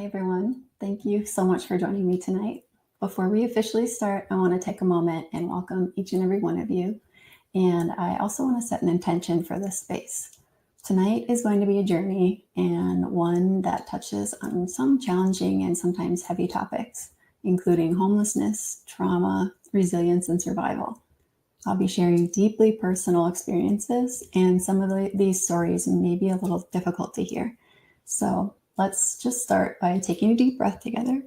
Hi, everyone. Thank you so much for joining me tonight. Before we officially start, I want to take a moment and welcome each and every one of you. And I also want to set an intention for this space. Tonight is going to be a journey and one that touches on some challenging and sometimes heavy topics, including homelessness, trauma, resilience, and survival. I'll be sharing deeply personal experiences, and some of these stories may be a little difficult to hear. So let's just start by taking a deep breath together.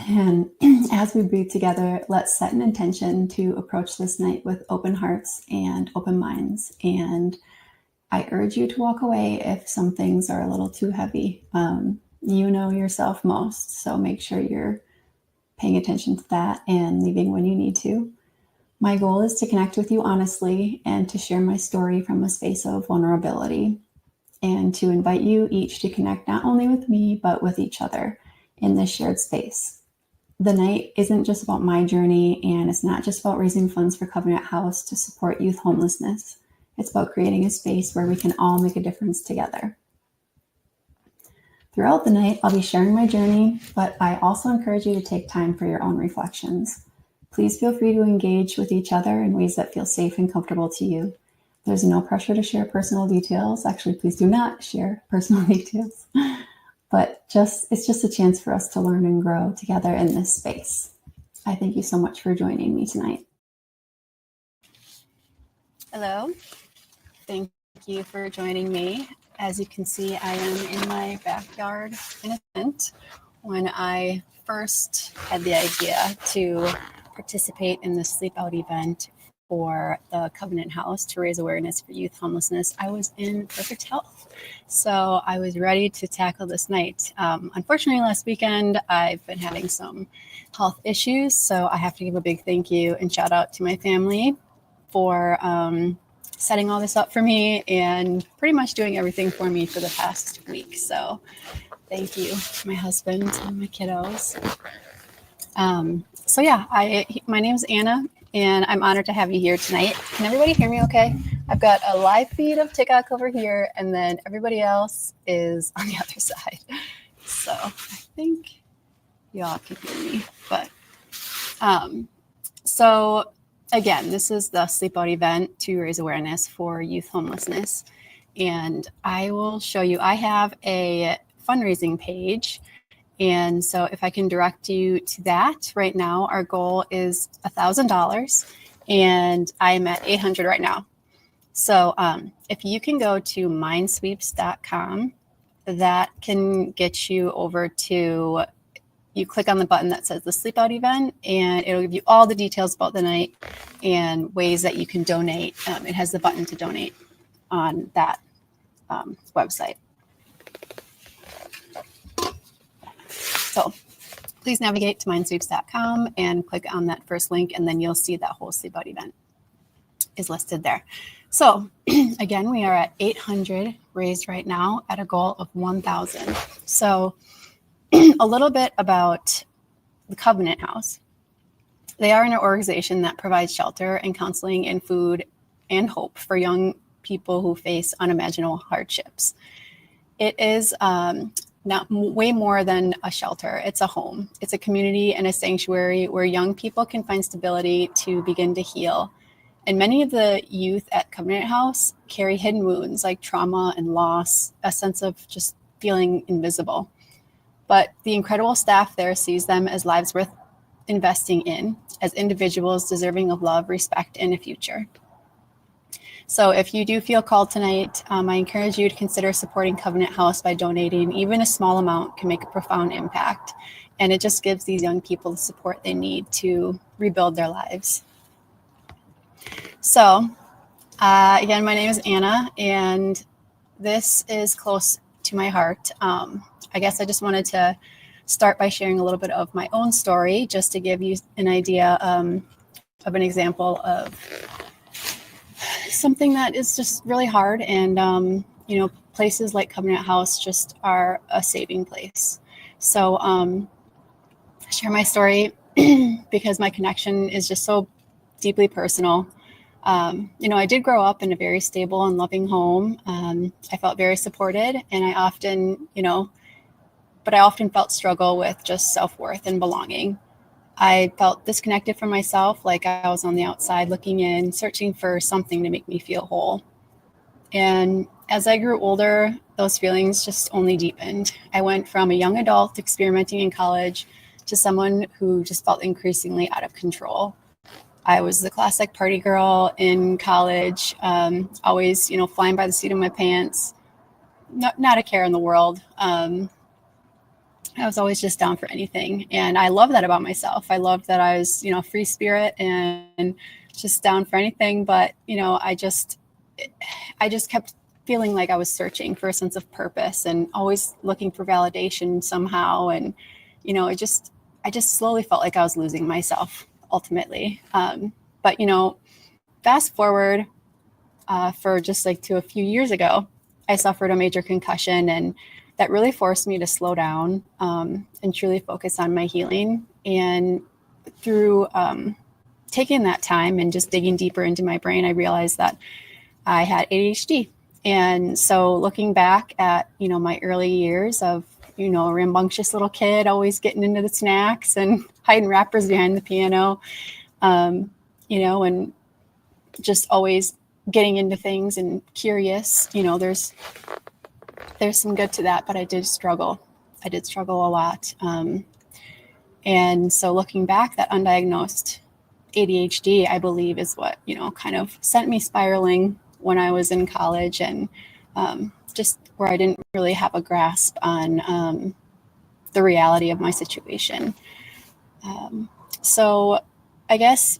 And as we breathe together, let's set an intention to approach this night with open hearts and open minds. And I urge you to walk away if some things are a little too heavy. You know yourself most, so make sure you're paying attention to that and leaving when you need to. My goal is to connect with you honestly and to share my story from a space of vulnerability, and to invite you each to connect not only with me, but with each other in this shared space. The night isn't just about my journey, and it's not just about raising funds for Covenant House to support youth homelessness. It's about creating a space where we can all make a difference together. Throughout the night, I'll be sharing my journey, but I also encourage you to take time for your own reflections. Please feel free to engage with each other in ways that feel safe and comfortable to you. There's no pressure to share personal details. Actually, please do not share personal details. But it's just a chance for us to learn and grow together in this space. I thank you so much for joining me tonight. Hello. Thank you for joining me. As you can see, I am in my backyard in a tent. When I first had the idea to participate in the Sleep Out event for the Covenant House to raise awareness for youth homelessness, I was in perfect health. So I was ready to tackle this night. Unfortunately, last weekend, I've been having some health issues. So I have to give a big thank you and shout out to my family for setting all this up for me and pretty much doing everything for me for the past week. So thank you to my husband and my kiddos. My name is Anna, and I'm honored to have you here tonight. Can everybody hear me okay? I've got a live feed of TikTok over here, and then everybody else is on the other side. So I think y'all can hear me. But so again, this is the Sleep Out event to raise awareness for youth homelessness. And I will show you, I have a fundraising page. And so if I can direct you to that right now, our goal is $1,000 and I'm at 800 right now. So if you can go to mindsweeps.com, that can get you over to, you click on the button that says the Sleep Out event, and it'll give you all the details about the night and ways that you can donate. It has the button to donate on that website. So please navigate to mindsweeps.com and click on that first link, and then you'll see that whole Sleep Out event is listed there. So again, we are at 800 raised right now at a goal of 1,000. So a little bit about the Covenant House. They are an organization that provides shelter and counseling and food and hope for young people who face unimaginable hardships. It is not way more than a shelter. It's a home. It's a community and a sanctuary where young people can find stability to begin to heal. And many of the youth at Covenant House carry hidden wounds like trauma and loss, a sense of just feeling invisible. But the incredible staff there sees them as lives worth investing in, as individuals deserving of love, respect, and a future. So if you do feel called tonight, I encourage you to consider supporting Covenant House by donating. Even a small amount can make a profound impact. And it just gives these young people the support they need to rebuild their lives. So again, my name is Anna, and this is close to my heart. I guess I just wanted to start by sharing a little bit of my own story, just to give you an idea of an example of something that is just really hard. And, places like Covenant House just are a saving place. So I share my story because my connection is just so deeply personal. I did grow up in a very stable and loving home. I felt very supported, and I often felt struggle with just self-worth and belonging. I felt disconnected from myself, like I was on the outside looking in, searching for something to make me feel whole. And as I grew older, those feelings just only deepened. I went from a young adult experimenting in college to someone who just felt increasingly out of control. I was the classic party girl in college, always, flying by the seat of my pants, not a care in the world. I was always just down for anything. And I love that about myself. I loved that I was, free spirit and just down for anything. But, I just kept feeling like I was searching for a sense of purpose and always looking for validation somehow. And, I just slowly felt like I was losing myself ultimately. But, fast forward for just like to a few years ago, I suffered a major concussion, and that really forced me to slow down and truly focus on my healing. And through taking that time and just digging deeper into my brain, I realized that I had ADHD. And so looking back at, my early years of, a rambunctious little kid, always getting into the snacks and hiding wrappers behind the piano, and just always getting into things and curious, there's some good to that, but I did struggle. I did struggle a lot. And so looking back, that undiagnosed ADHD, I believe, is what, kind of sent me spiraling when I was in college, and just where I didn't really have a grasp on the reality of my situation. So I guess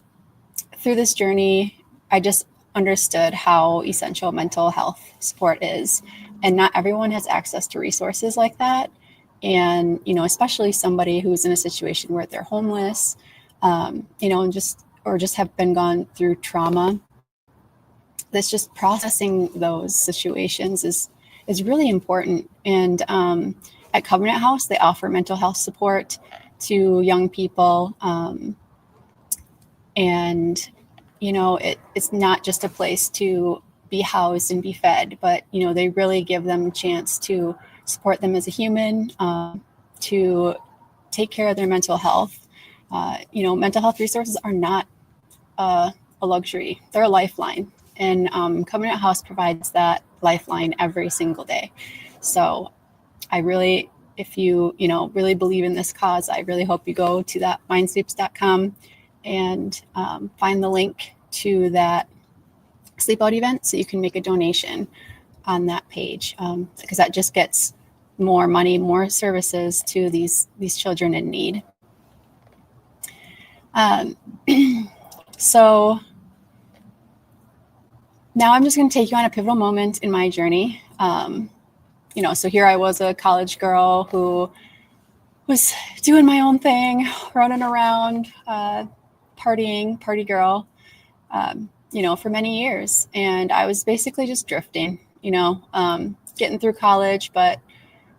through this journey, I just understood how essential mental health support is. And not everyone has access to resources like that. And, especially somebody who's in a situation where they're homeless, and just have been gone through trauma. That's just processing those situations is really important. And at Covenant House, they offer mental health support to young people. And, it's not just a place to be housed and be fed, but, they really give them a chance to support them as a human, to take care of their mental health. Mental health resources are not a luxury. They're a lifeline. And Covenant House provides that lifeline every single day. So I really, if you, really believe in this cause, I really hope you go to that mindsweeps.com and find the link to that sleep out event so you can make a donation on that page, because that just gets more money, more services to these children in need. So now I'm just going to take you on a pivotal moment in my journey. So here I was, a college girl who was doing my own thing, running around, party girl, for many years. And I was basically just drifting, getting through college, but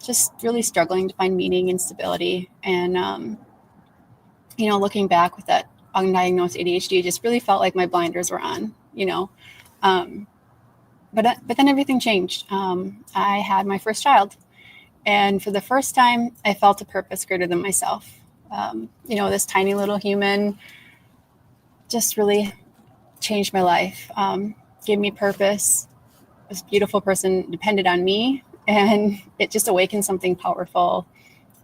just really struggling to find meaning and stability. And, looking back with that undiagnosed ADHD, it just really felt like my blinders were on, but then everything changed. I had my first child, and for the first time, I felt a purpose greater than myself. This tiny little human just really changed my life, gave me purpose. This beautiful person depended on me, and it just awakened something powerful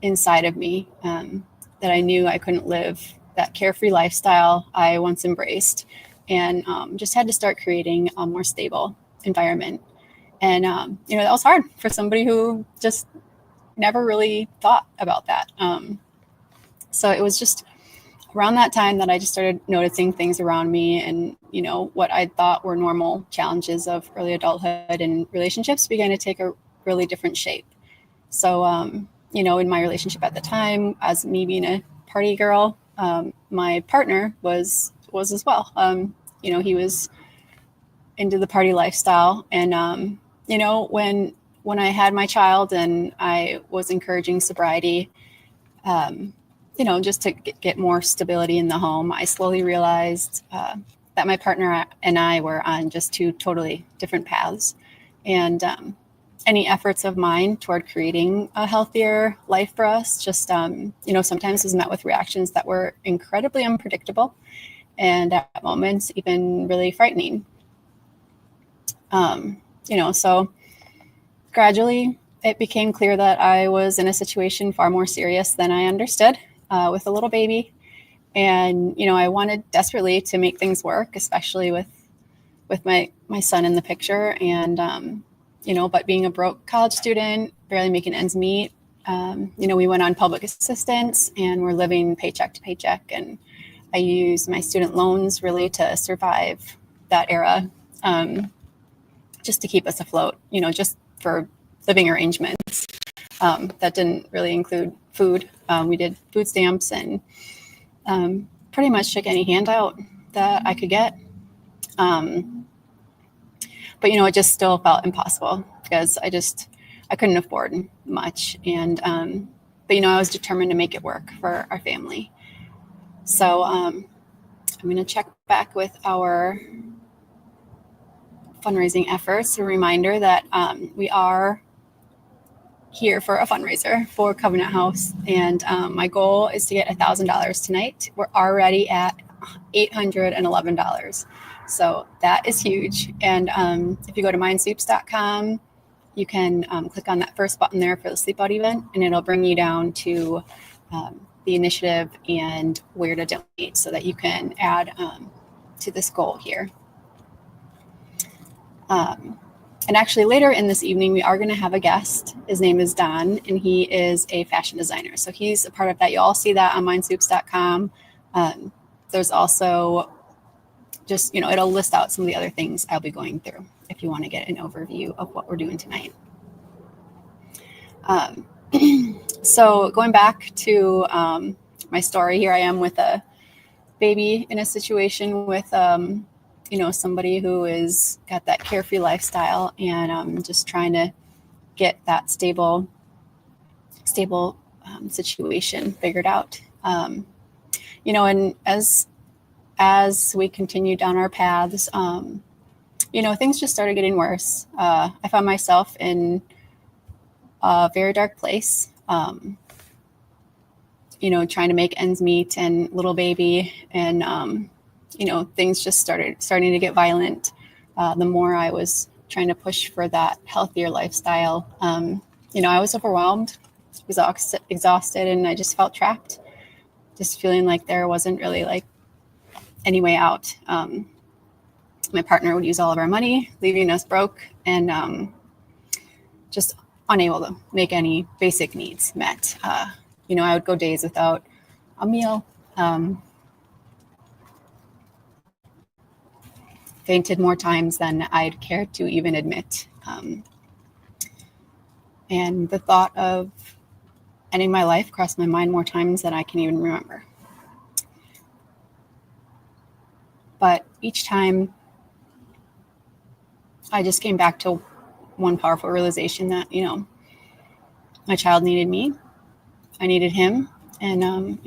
inside of me, that I knew I couldn't live that carefree lifestyle I once embraced, and just had to start creating a more stable environment. And, that was hard for somebody who just never really thought about that. So it was just around that time that I just started noticing things around me, and, what I thought were normal challenges of early adulthood and relationships began to take a really different shape. So, in my relationship at the time, as me being a party girl, my partner was as well. He was into the party lifestyle. And, when I had my child and I was encouraging sobriety, just to get more stability in the home, I slowly realized that my partner and I were on just two totally different paths. And any efforts of mine toward creating a healthier life for us just, sometimes was met with reactions that were incredibly unpredictable and at moments even really frightening. So gradually it became clear that I was in a situation far more serious than I understood, with a little baby. And, I wanted desperately to make things work, especially with my son in the picture. And, but being a broke college student, barely making ends meet, we went on public assistance and we're living paycheck to paycheck. And I used my student loans really to survive that era, just to keep us afloat, just for living arrangements. That didn't really include food. We did food stamps and pretty much took any handout that I could get. But, it just still felt impossible because I couldn't afford much. And, but, I was determined to make it work for our family. So I'm going to check back with our fundraising efforts. A reminder that we are here for a fundraiser for Covenant House. And my goal is to get $1,000 tonight. We're already at $811. So that is huge. And if you go to mindsoups.com, you can click on that first button there for the sleep out event, and it'll bring you down to the initiative and where to donate so that you can add to this goal here. And actually later in this evening, we are going to have a guest. His name is Don, and he is a fashion designer. So he's a part of that. You all see that on mindsoups.com. There's also just, it'll list out some of the other things I'll be going through if you want to get an overview of what we're doing tonight. So going back to my story, here I am with a baby in a situation with somebody who is got that carefree lifestyle, and I'm just trying to get that stable situation figured out. And as we continue down our paths, things just started getting worse. I found myself in a very dark place, trying to make ends meet and little baby, and things just starting to get violent. The more I was trying to push for that healthier lifestyle, I was overwhelmed, exhausted, and I just felt trapped, just feeling like there wasn't really like any way out. My partner would use all of our money, leaving us broke, and just unable to make any basic needs met. I would go days without a meal. Fainted more times than I'd care to even admit. And the thought of ending my life crossed my mind more times than I can even remember. But each time I just came back to one powerful realization that, my child needed me, I needed him. And,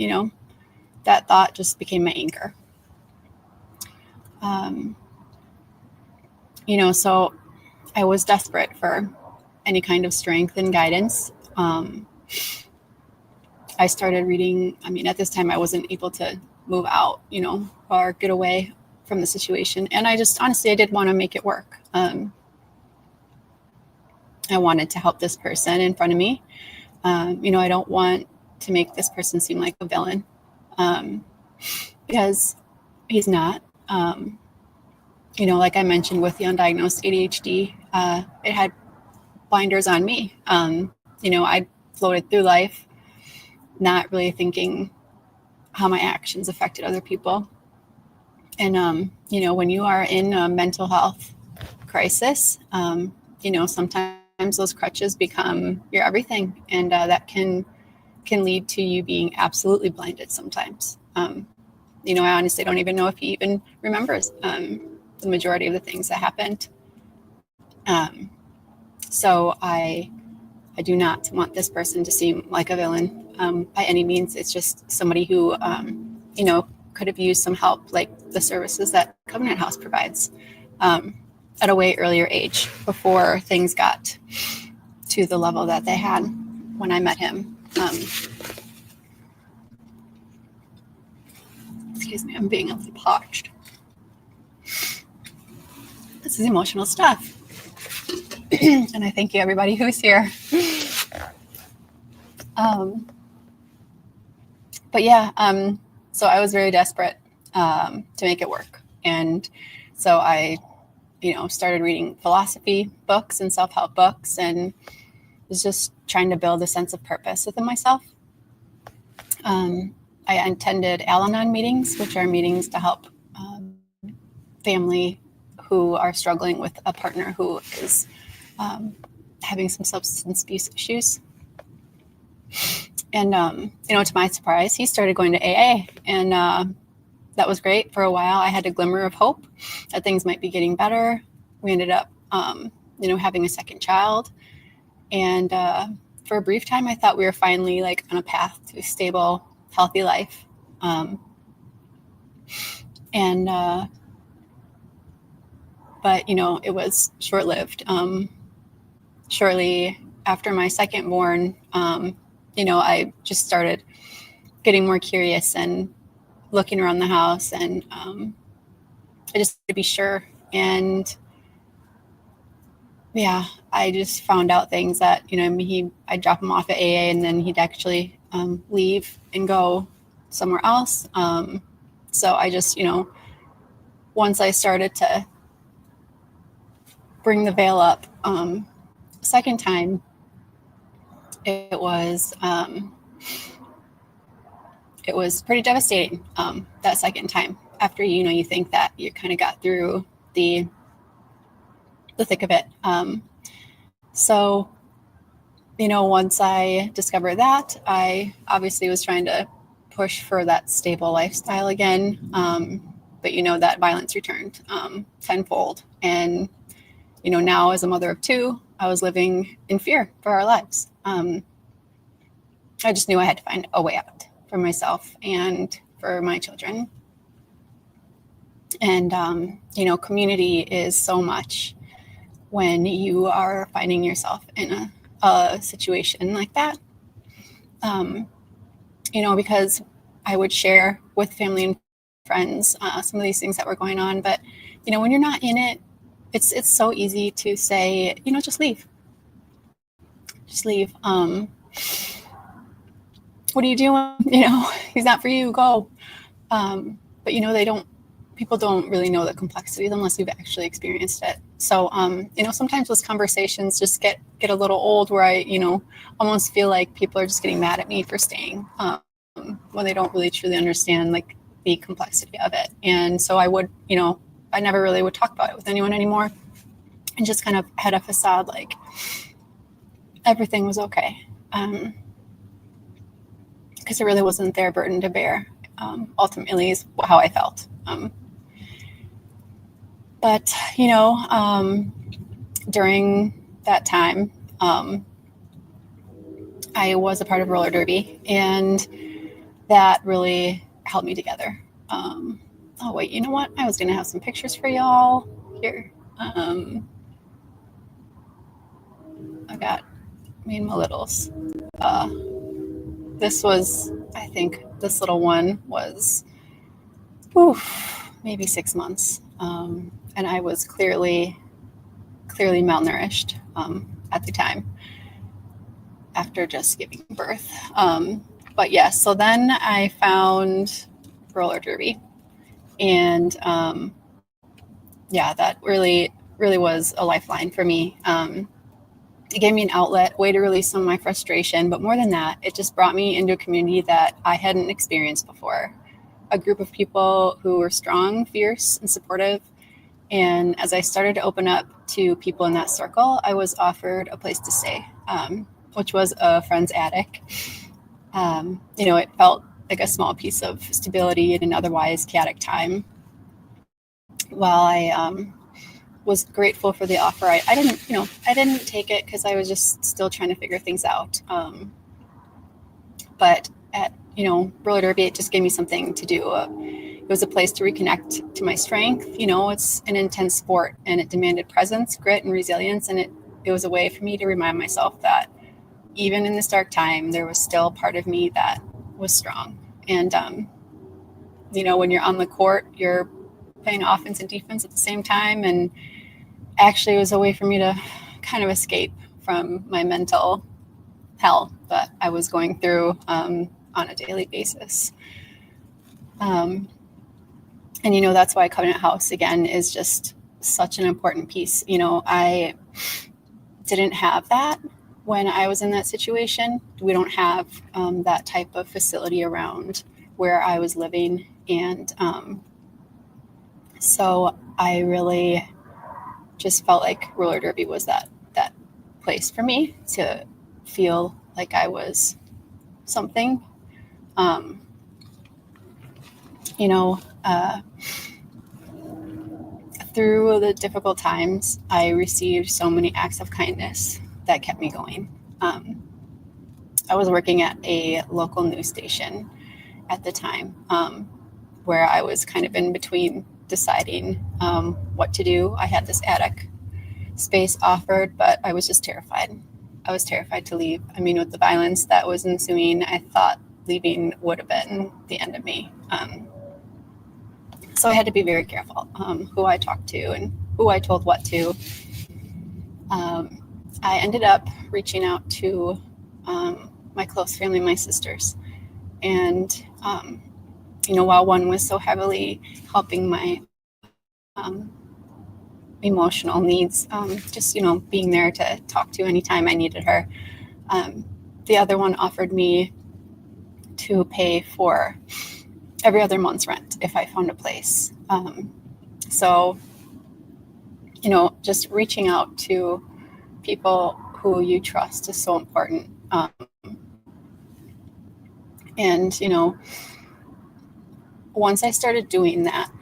that thought just became my anchor. So I was desperate for any kind of strength and guidance. I started reading. At this time I wasn't able to move out, or get away from the situation. And I just, honestly, I did want to make it work. I wanted to help this person in front of me. I don't want to make this person seem like a villain, because he's not. Like I mentioned with the undiagnosed ADHD, it had blinders on me. I floated through life, not really thinking how my actions affected other people. And, when you are in a mental health crisis, sometimes those crutches become your everything. And that can lead to you being absolutely blinded sometimes. I honestly don't even know if he even remembers the majority of the things that happened. So I do not want this person to seem like a villain by any means. It's just somebody who, could have used some help, like the services that Covenant House provides, at a way earlier age, before things got to the level that they had when I met him. Excuse me, I'm being a little parched. This is emotional stuff. And I thank you, everybody who's here. But yeah, so I was very desperate to make it work. And so I, started reading philosophy books and self-help books, and was just trying to build a sense of purpose within myself. I attended Al-Anon meetings, which are meetings to help family who are struggling with a partner who is having some substance abuse issues. And, to my surprise, he started going to AA, and that was great for a while. I had a glimmer of hope that things might be getting better. We ended up, having a second child. And for a brief time, I thought we were finally like on a path to a stable, healthy life. But, it was short-lived. Shortly after my second born, I just started getting more curious and looking around the house, and I just to be sure. And yeah, I just found out things that, I'd drop him off at AA, and then he'd actually leave and go somewhere else. So I just, once I started to bring the veil up second time, it was pretty devastating that second time, after you think that you kind of got through the thick of it. So once I discovered that, I obviously was trying to push for that stable lifestyle again, but that violence returned tenfold. And now, as a mother of two, I was living in fear for our lives. I just knew I had to find a way out for myself and for my children. And, community is so much when you are finding yourself in a situation like that. Because I would share with family and friends some of these things that were going on. But, when you're not in it, it's so easy to say, just leave. Just leave. What are you doing? He's not for you, go. But people don't really know the complexities unless you've actually experienced it. So, sometimes those conversations just get a little old, where I, almost feel like people are just getting mad at me for staying, when they don't really truly understand like the complexity of it. And so I would, I never really would talk about it with anyone anymore, and just kind of had a facade like everything was okay. Because it really wasn't their burden to bear, ultimately, is how I felt. But, during that time, I was a part of roller derby, and that really held me together. Oh, wait, you know what? I was going to have some pictures for y'all here. I got me and my littles. This was, I think, this little one was, maybe 6 months. And I was clearly malnourished at the time, after just giving birth. But yes, so then I found roller derby. And that really was a lifeline for me. It gave me an outlet, way to release some of my frustration. But more than that, it just brought me into a community that I hadn't experienced before. A group of people who were strong, fierce, and supportive. And as I started to open up to people in that circle, I was offered a place to stay, which was a friend's attic. It felt like a small piece of stability in an otherwise chaotic time. While I was grateful for the offer, I didn't take it, because I was just still trying to figure things out. But at roller derby, it just gave me something to do. it was a place to reconnect to my strength. You know, it's an intense sport and it demanded presence, grit, and resilience. And it was a way for me to remind myself that even in this dark time, there was still part of me that was strong. And, you know, when you're on the court, you're playing offense and defense at the same time. And actually, it was a way for me to kind of escape from my mental hell that I was going through on a daily basis. And, you know, that's why Covenant House, again, is just such an important piece. You know, I didn't have that when I was in that situation. We don't have that type of facility around where I was living. And so I really just felt like roller derby was that place for me to feel like I was something. You know, through the difficult times, I received so many acts of kindness that kept me going. I was working at a local news station at the time, where I was kind of in between deciding what to do. I had this attic space offered, but I was just terrified. I was terrified to leave. I mean, with the violence that was ensuing, I thought leaving would have been the end of me. So I had to be very careful who I talked to and who I told what to. I ended up reaching out to my close family, my sisters. And, you know, while one was so heavily helping my emotional needs, just, you know, being there to talk to anytime I needed her, the other one offered me to pay for every other month's rent if I found a place. So, you know, just reaching out to people who you trust is so important. And, you know, once I started doing that,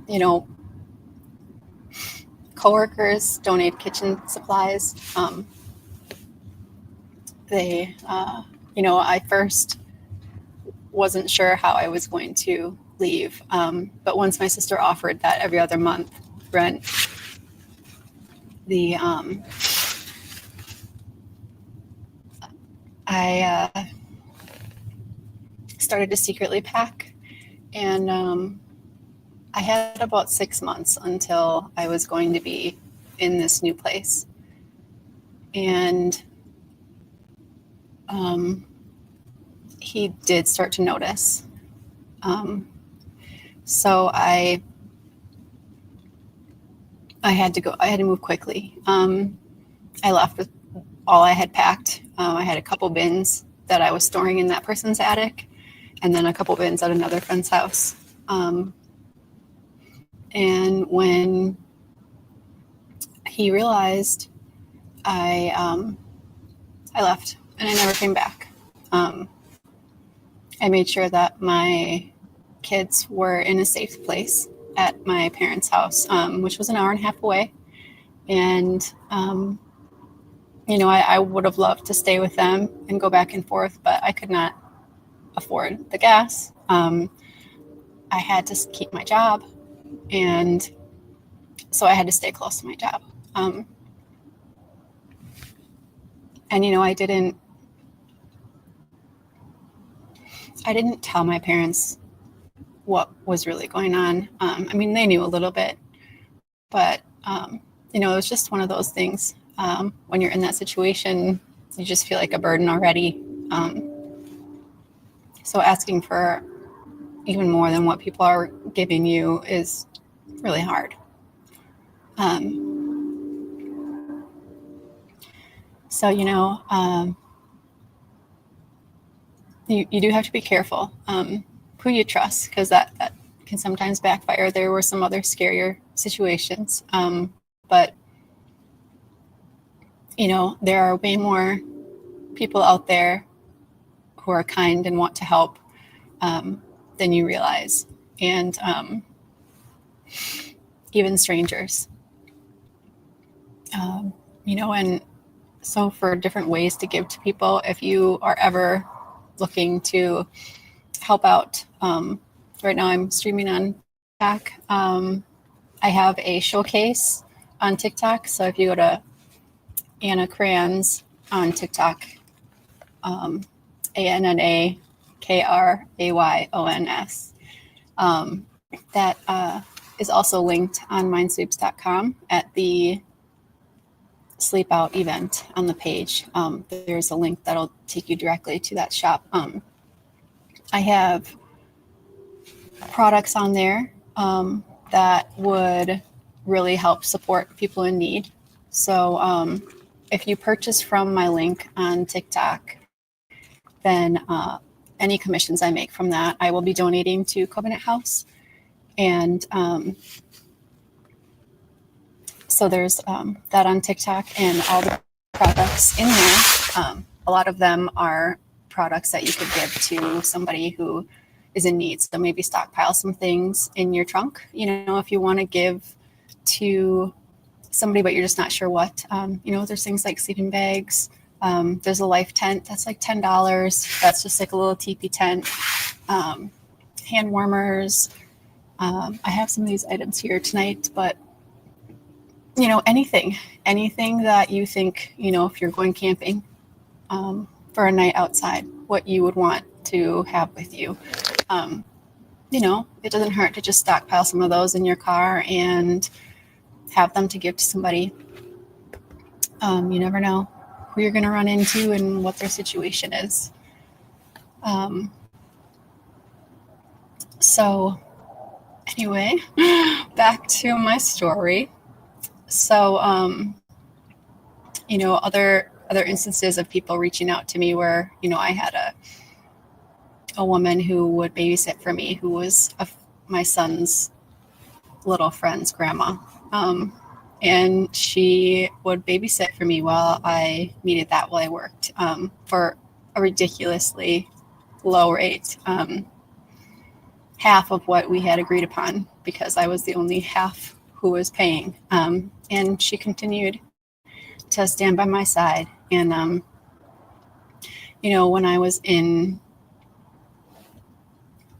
you know, coworkers donate kitchen supplies. They, you know, I first wasn't sure how I was going to leave. But once my sister offered that every other month rent, I started to secretly pack. And I had about 6 months until I was going to be in this new place. And he did start to notice. So I had to move quickly. I left with all I had packed. I had a couple bins that I was storing in that person's attic, and then a couple bins at another friend's house. And when he realized, I left and I never came back. I made sure that my kids were in a safe place at my parents' house, which was an hour and a half away. And, you know, I would have loved to stay with them and go back and forth, but I could not afford the gas. I had to keep my job. And so I had to stay close to my job. And, you know, I didn't tell my parents what was really going on. I mean, they knew a little bit, but, you know, it was just one of those things. When you're in that situation, you just feel like a burden already. So asking for even more than what people are giving you is really hard. So, you know, you do have to be careful who you trust, because that can sometimes backfire. There were some other scarier situations, but, you know, there are way more people out there who are kind and want to help than you realize. And even strangers, you know, and so for different ways to give to people, if you are ever looking to help out Right now I'm streaming on TikTok. I have a showcase on TikTok. So if you go to Anna Crayons on TikTok, ANNAKRAYONS, that is also linked on mindsweeps.com at the Sleep Out event on the page. There's a link that'll take you directly to that shop. I have products on there that would really help support people in need. So if you purchase from my link on TikTok, then any commissions I make from that, I will be donating to Covenant House. And so there's that on TikTok, and all the products in there. A lot of them are products that you could give to somebody who is in need. So maybe stockpile some things in your trunk, if you want to give to somebody, but you're just not sure what. There's things like sleeping bags. There's a life tent that's like $10. That's just like a little teepee tent. Hand warmers. I have some of these items here tonight, but anything that you think, if you're going camping for a night outside, what you would want to have with you. It doesn't hurt to just stockpile some of those in your car and have them to give to somebody. You never know who you're going to run into and what their situation is. So anyway, back to my story. So, other instances of people reaching out to me where, I had a woman who would babysit for me, who was my son's little friend's grandma. And she would babysit for me while I needed that while I worked, for a ridiculously low rate, half of what we had agreed upon, because I was the only half who was paying. And she continued to stand by my side. And, when I was in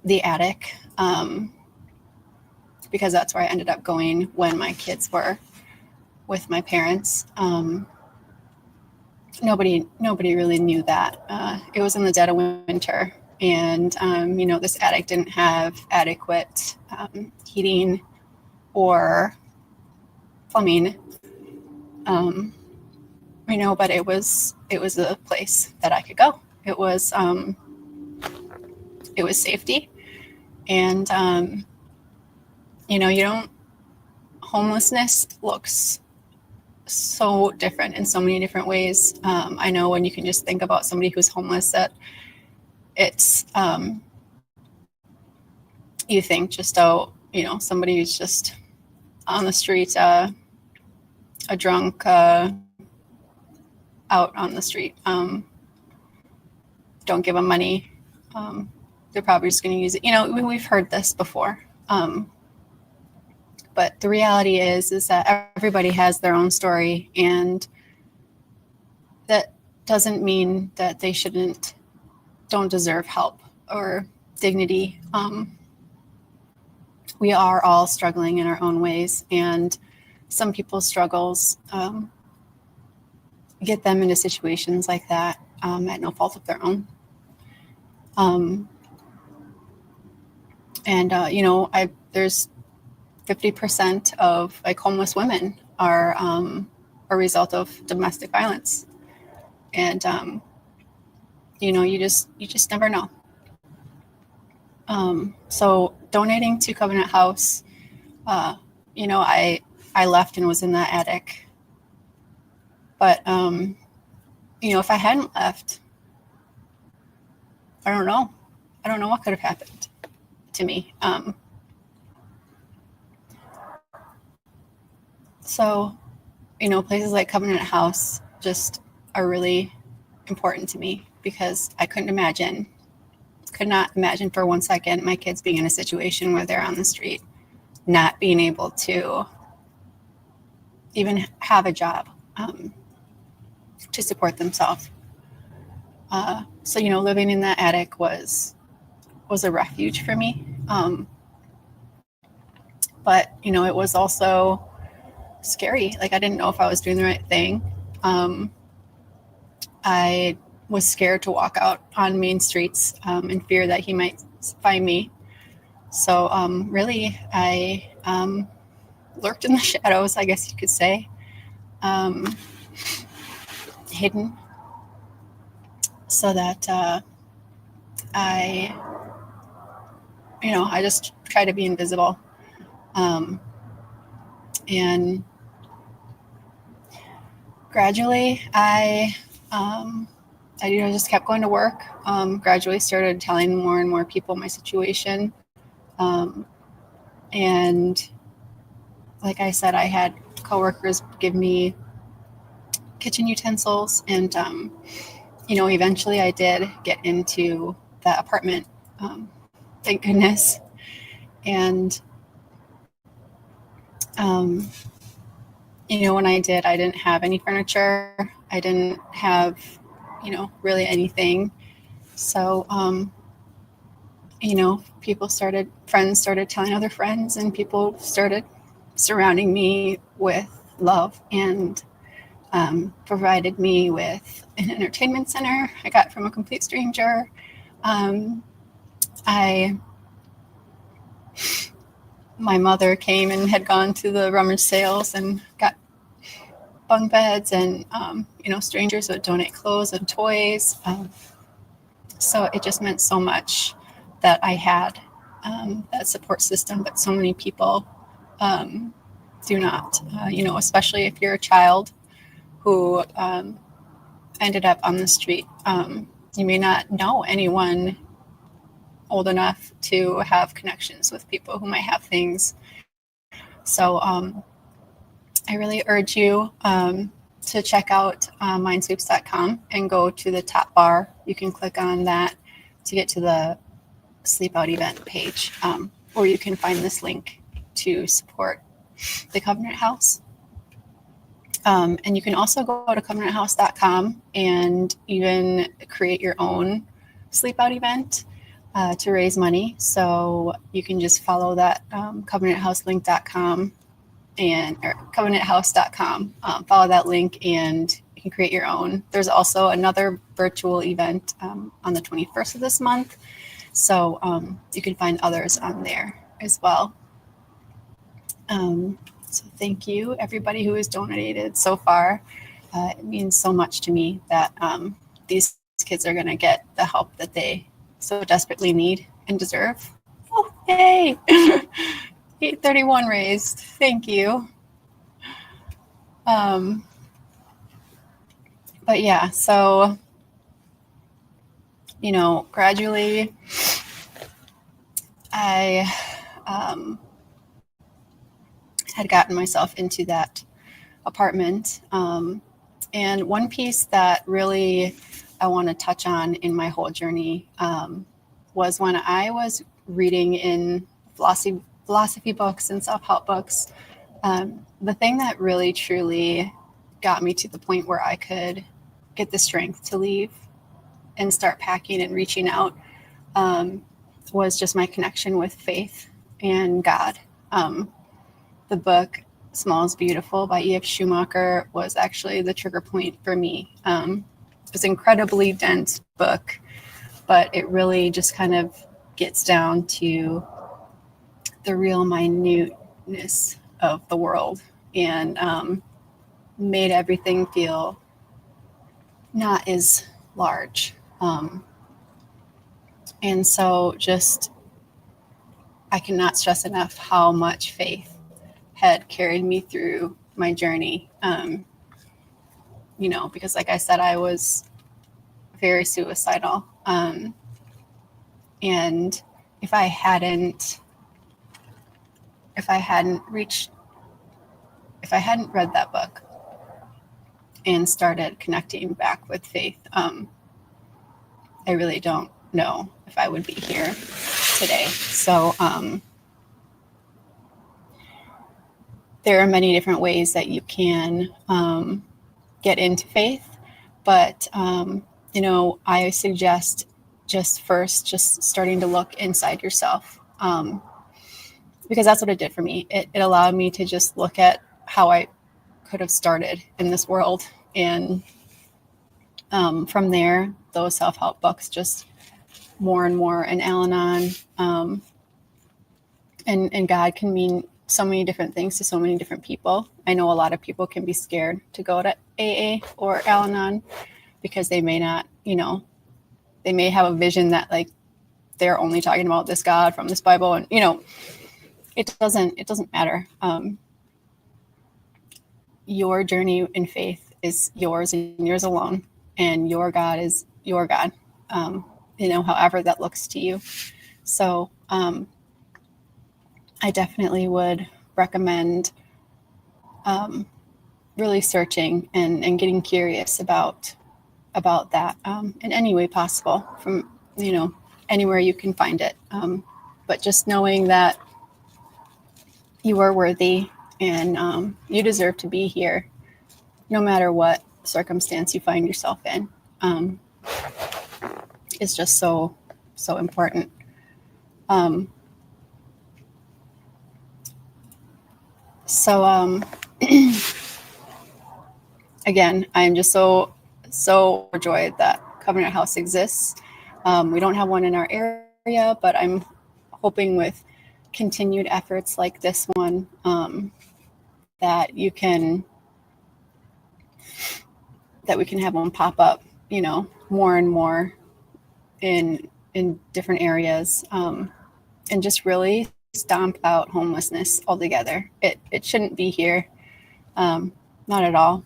the attic, because that's where I ended up going when my kids were with my parents, nobody really knew that. It was in the dead of winter. And, this attic didn't have adequate heating or plumbing, but it was a place that I could go. It was safety. And, homelessness looks so different in so many different ways. I know when you can just think about somebody who's homeless, that it's, you think just, somebody who's just on the street, a drunk, out on the street. Don't give them money. They're probably just going to use it. We've heard this before. But the reality is that everybody has their own story, and that doesn't mean that they don't deserve help or dignity. We are all struggling in our own ways, and some people's struggles get them into situations like that at no fault of their own. There's 50% of homeless women are a result of domestic violence, and you just never know. So donating to Covenant House, I left and was in that attic. But, if I hadn't left, I don't know what could have happened to me. So, places like Covenant House just are really important to me, because I could not imagine for 1 second my kids being in a situation where they're on the street, not being able to even have a job to support themselves. So, living in that attic was was a refuge for me. But, you know, it was also scary. Like, I didn't know if I was doing the right thing. I was scared to walk out on main streets in fear that he might find me. So really, I lurked in the shadows, I guess you could say, hidden, so that I just try to be invisible. And gradually, I just kept going to work. Gradually started telling more and more people my situation. And like I said, I had coworkers give me kitchen utensils, and eventually I did get into that apartment. Thank goodness. And when I did, I didn't have any furniture. I didn't have, really anything. So, friends started telling other friends, and people started surrounding me with love, and provided me with an entertainment center I got from a complete stranger. My mother came and had gone to the rummage sales and got bunk beds, and strangers would donate clothes and toys. So it just meant so much that I had that support system, but so many people do not, especially if you're a child who ended up on the street. You may not know anyone old enough to have connections with people who might have things. So I really urge you to check out mindsweeps.com and go to the top bar. You can click on that to get to the Sleep Out event page, or you can find this link to support the Covenant House. And you can also go to covenanthouse.com and even create your own Sleep Out event to raise money. So you can just follow that covenanthouselink.com or covenanthouse.com. Follow that link and you can create your own. There's also another virtual event on the 21st of this month. So you can find others on there as well. So thank you, everybody who has donated so far. It means so much to me that these kids are going to get the help that they so desperately need and deserve. Oh, yay! 831 raised. Thank you. But yeah, so, gradually I had gotten myself into that apartment. And one piece that really I want to touch on in my whole journey was when I was reading in philosophy books and self-help books. The thing that really truly got me to the point where I could get the strength to leave and start packing and reaching out was just my connection with faith and God. The book Small is Beautiful by E.F. Schumacher was actually the trigger point for me. It was an incredibly dense book, but it really just kind of gets down to the real minuteness of the world and made everything feel not as large. And so just, I cannot stress enough how much faith had carried me through my journey. Because like I said, I was very suicidal. And if I hadn't read that book and started connecting back with faith, I really don't know if I would be here today. So there are many different ways that you can get into faith, but I suggest just starting to look inside yourself. Because that's what it did for me. It allowed me to just look at how I could have started in this world. And from there, those self-help books, just more and more, and Al-Anon, and God can mean so many different things to so many different people. I know a lot of people can be scared to go to AA or Al-Anon because they may not, they may have a vision that like they're only talking about this God from this Bible, and it doesn't matter. Your journey in faith is yours and yours alone, and your God is your God. However that looks to you. So I definitely would recommend really searching and getting curious about that in any way possible, from anywhere you can find it. But just knowing that you are worthy and you deserve to be here, no matter what circumstance you find yourself in, is just so important. Again, I'm just so overjoyed that Covenant House exists. We don't have one in our area, but I'm hoping with continued efforts like this one, that we can have one pop up, more and more in different areas, and just really stomp out homelessness altogether. It shouldn't be here, not at all.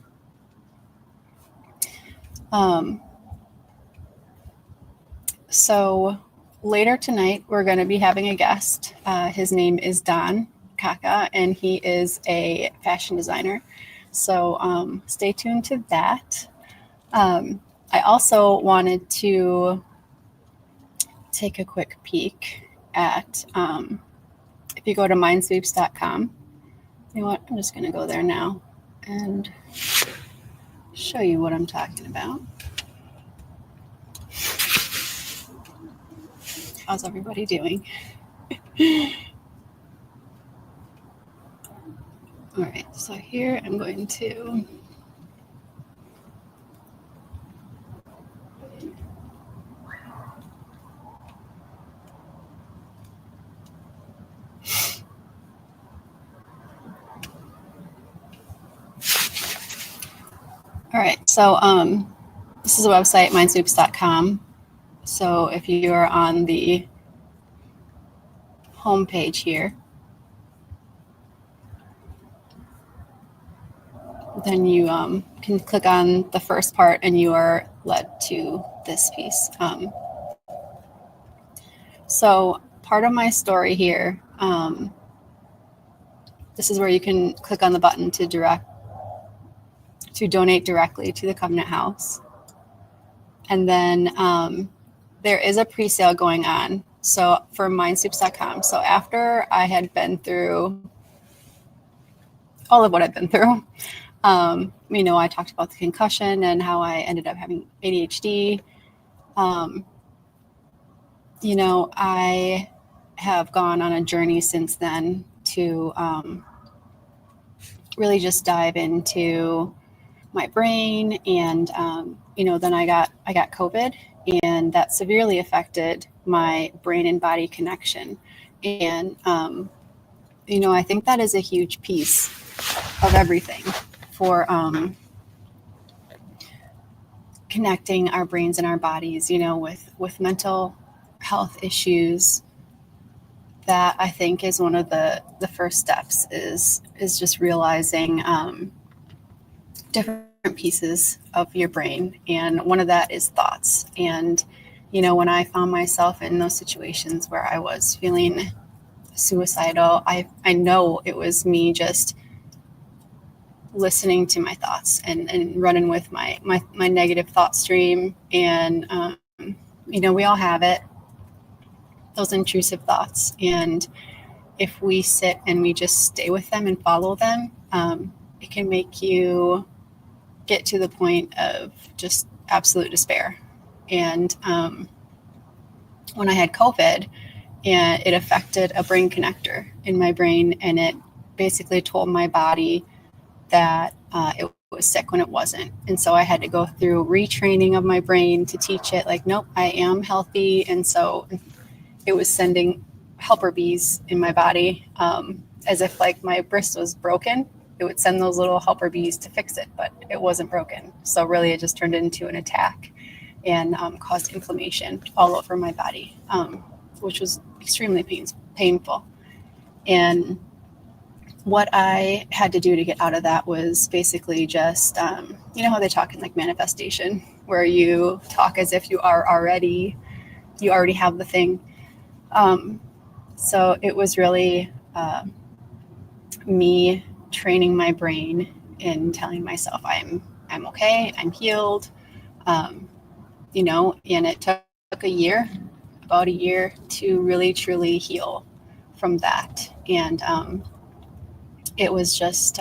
So later tonight, we're going to be having a guest. His name is Don Kaka, and he is a fashion designer. So stay tuned to that. I also wanted to take a quick peek at, if you go to mindsweeps.com, you know what, I'm just going to go there now and show you what I'm talking about. How's everybody doing? All right, so here I'm going to all right, so this is a website, mindsweeps.com. So if you are on the home page here, then you can click on the first part and you are led to this piece. So part of my story here, this is where you can click on the button to donate directly to the Covenant House. And then there is a pre-sale going on. So for mindsweeps.com. So after I had been through all of what I've been through, I talked about the concussion and how I ended up having ADHD. I have gone on a journey since then to really just dive into my brain, and then I got COVID, and that severely affected my brain and body connection. And I think that is a huge piece of everything for connecting our brains and our bodies, with mental health issues. That I think is one of the first steps is just realizing different pieces of your brain. And one of that is thoughts. And, when I found myself in those situations where I was feeling suicidal, I know it was me just listening to my thoughts and running with my negative thought stream. And, we all have it, those intrusive thoughts. And if we sit and we just stay with them and follow them, it can make you get to the point of just absolute despair. And when I had COVID, and it affected a brain connector in my brain, and it basically told my body that it was sick when it wasn't. And so I had to go through retraining of my brain to teach it like, nope, I am healthy. And so it was sending helper bees in my body, as if like my wrist was broken. It would send those little helper bees to fix it, but it wasn't broken. So really it just turned into an attack and caused inflammation all over my body, which was extremely painful. And what I had to do to get out of that was basically just, you know how they talk in like manifestation, where you talk as if you already have the thing. So it was really me training my brain and telling myself I'm okay, I'm healed, you know, and it took about a year to really truly heal from that. And it was just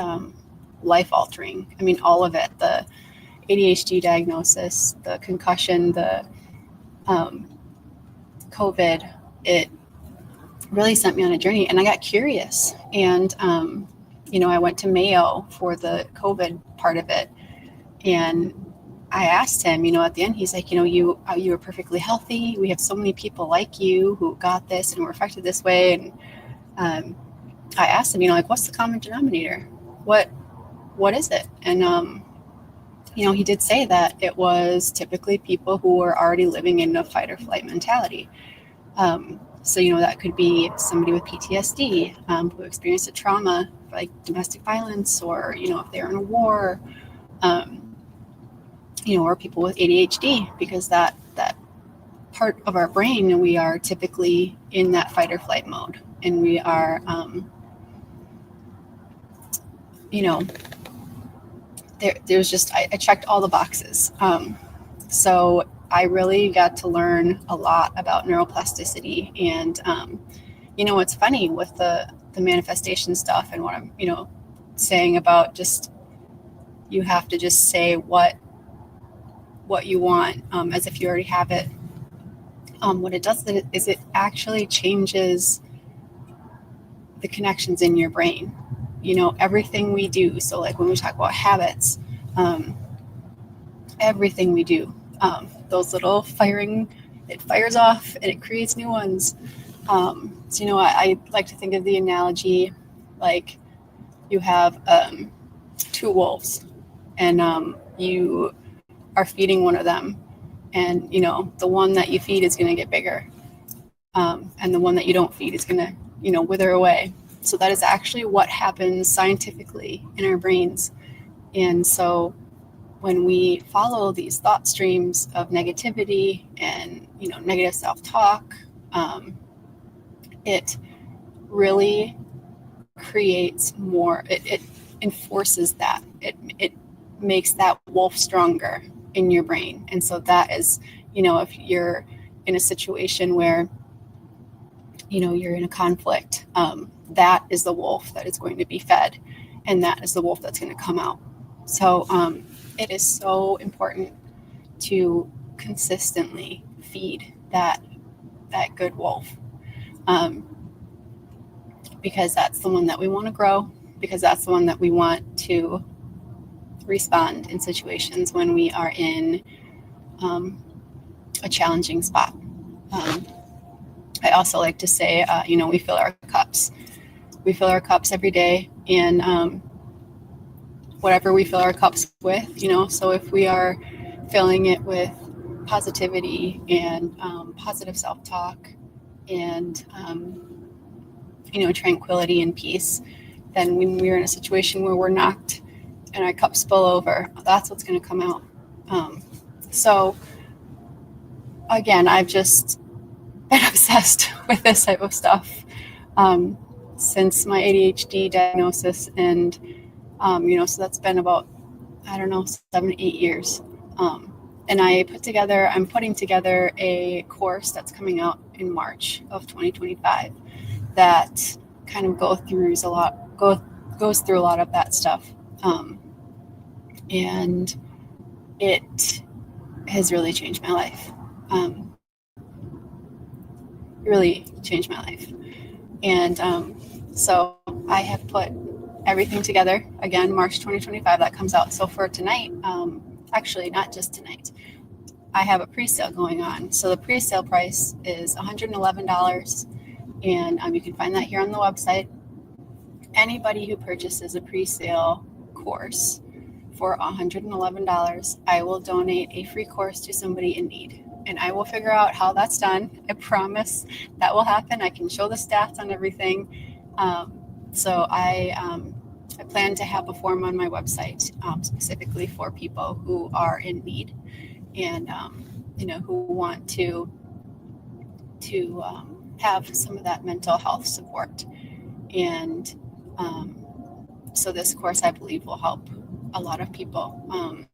life altering. I mean, all of it, the ADHD diagnosis, the concussion, the COVID, it really sent me on a journey, and I got curious. And, you know, I went to Mayo for the COVID part of it. And I asked him, you know, at the end, he's like, you know, you were perfectly healthy. We have so many people like you who got this and were affected this way. And I asked him, you know, like, what's the common denominator? What is it? And, you know, he did say that it was typically people who were already living in a fight or flight mentality. So, you know, that could be somebody with PTSD, who experienced a trauma like domestic violence, or, you know, if they're in a war, you know, or people with ADHD, because that part of our brain, we are typically in that fight or flight mode, and we are, you know, there's just, I checked all the boxes. So I really got to learn a lot about neuroplasticity. And, you know, it's funny with the manifestation stuff and what I'm, you know, saying about just, you have to just say what you want, as if you already have it. What it does is it actually changes the connections in your brain. You know, everything we do. So like when we talk about habits, everything we do, those little it fires off and it creates new ones. So, you know, I like to think of the analogy like you have two wolves, and you are feeding one of them, and, you know, the one that you feed is going to get bigger, and the one that you don't feed is going to, you know, wither away. So that is actually what happens scientifically in our brains. And so when we follow these thought streams of negativity and, you know, negative self-talk, it really creates more, it enforces that. It makes that wolf stronger in your brain. And so that is, you know, if you're in a situation where, you know, you're in a conflict, that is the wolf that is going to be fed, and that is the wolf that's going to come out. So it is so important to consistently feed that good wolf, because that's the one that we want to grow, because that's the one that we want to respond in situations when we are in a challenging spot. I also like to say, you know, we fill our cups. We fill our cups every day, and whatever we fill our cups with, you know, so if we are filling it with positivity and positive self-talk and, you know, tranquility and peace, then when we're in a situation where we're knocked and our cups spill over, that's what's going to come out. So again, I've just been obsessed with this type of stuff since my ADHD diagnosis, and you know, so that's been about, I don't know, 7-8 years. And I'm putting together a course that's coming out in March of 2025 that kind of goes through a lot of that stuff. And it has really changed my life. really changed my life. And so I have put everything together. Again, March 2025, that comes out. So for tonight, actually not just tonight, I have a pre-sale going on. So the pre-sale price is $111, and you can find that here on the website. Anybody who purchases a pre-sale course for $111, I will donate a free course to somebody in need. And I will figure out how that's done. I promise that will happen. I can show the stats on everything. So I plan to have a form on my website specifically for people who are in need and who want to have some of that mental health support. And so this course, I believe, will help a lot of people.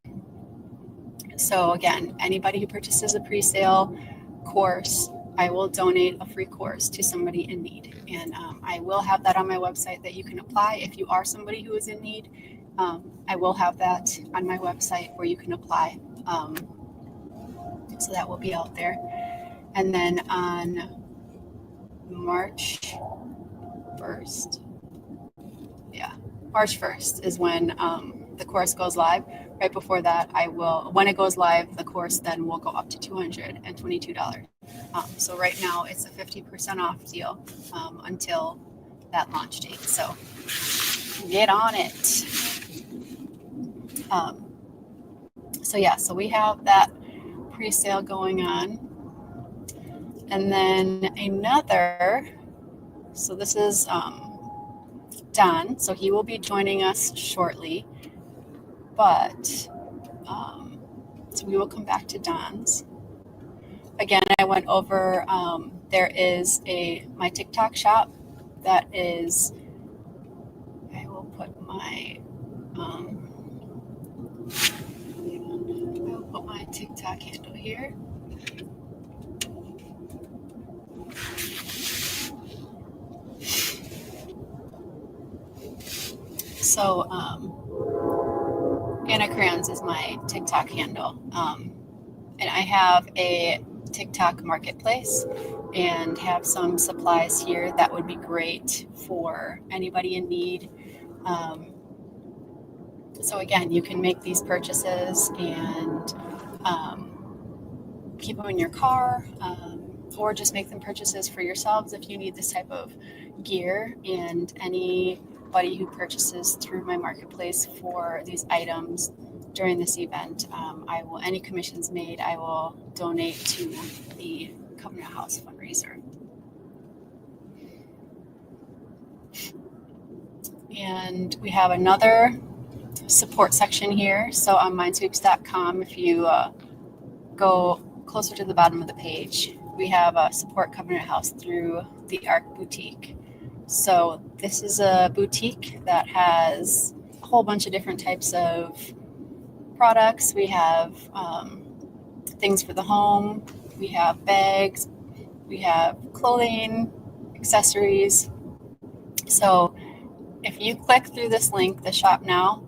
So again, anybody who purchases a pre-sale course, I will donate a free course to somebody in need. And I will have that on my website that you can apply if you are somebody who is in need. I will have that on my website where you can apply. So that will be out there. And then on March 1st, March 1st is when the course goes live. Right before that, when it goes live, the course then will go up to $222. So right now it's a 50% off deal until that launch date. So get on it. So we have that pre-sale going on. And then so this is Don. So he will be joining us shortly. But so we will come back to Don's. Again, I went over, there is my TikTok shop that is, I will put my TikTok handle here. So Anna Crayons is my TikTok handle. And I have a TikTok marketplace and have some supplies here that would be great for anybody in need. So again, you can make these purchases and keep them in your car, or just make them purchases for yourselves if you need this type of gear. And anybody who purchases through my marketplace for these items during this event, any commissions made, I will donate to the Covenant House fundraiser. And we have another support section here. So on mindsweeps.com, if you go closer to the bottom of the page, we have support Covenant House through the ARC Boutique. So this is a boutique that has a whole bunch of different types of products. We have things for the home. We have bags. We have clothing, accessories. So if you click through this link, the shop now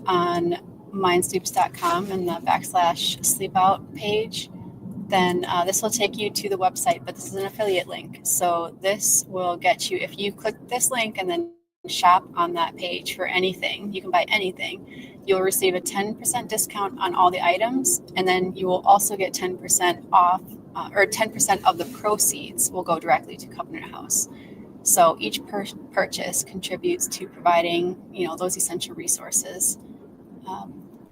on mindsweeps.com and the /sleepout page, then this will take you to the website, but this is an affiliate link. So this will get you, if you click this link and then shop on that page for anything, you can buy anything, you'll receive a 10% discount on all the items. And then you will also get 10% off, or 10% of the proceeds will go directly to Covenant House. So each purchase contributes to providing, those essential resources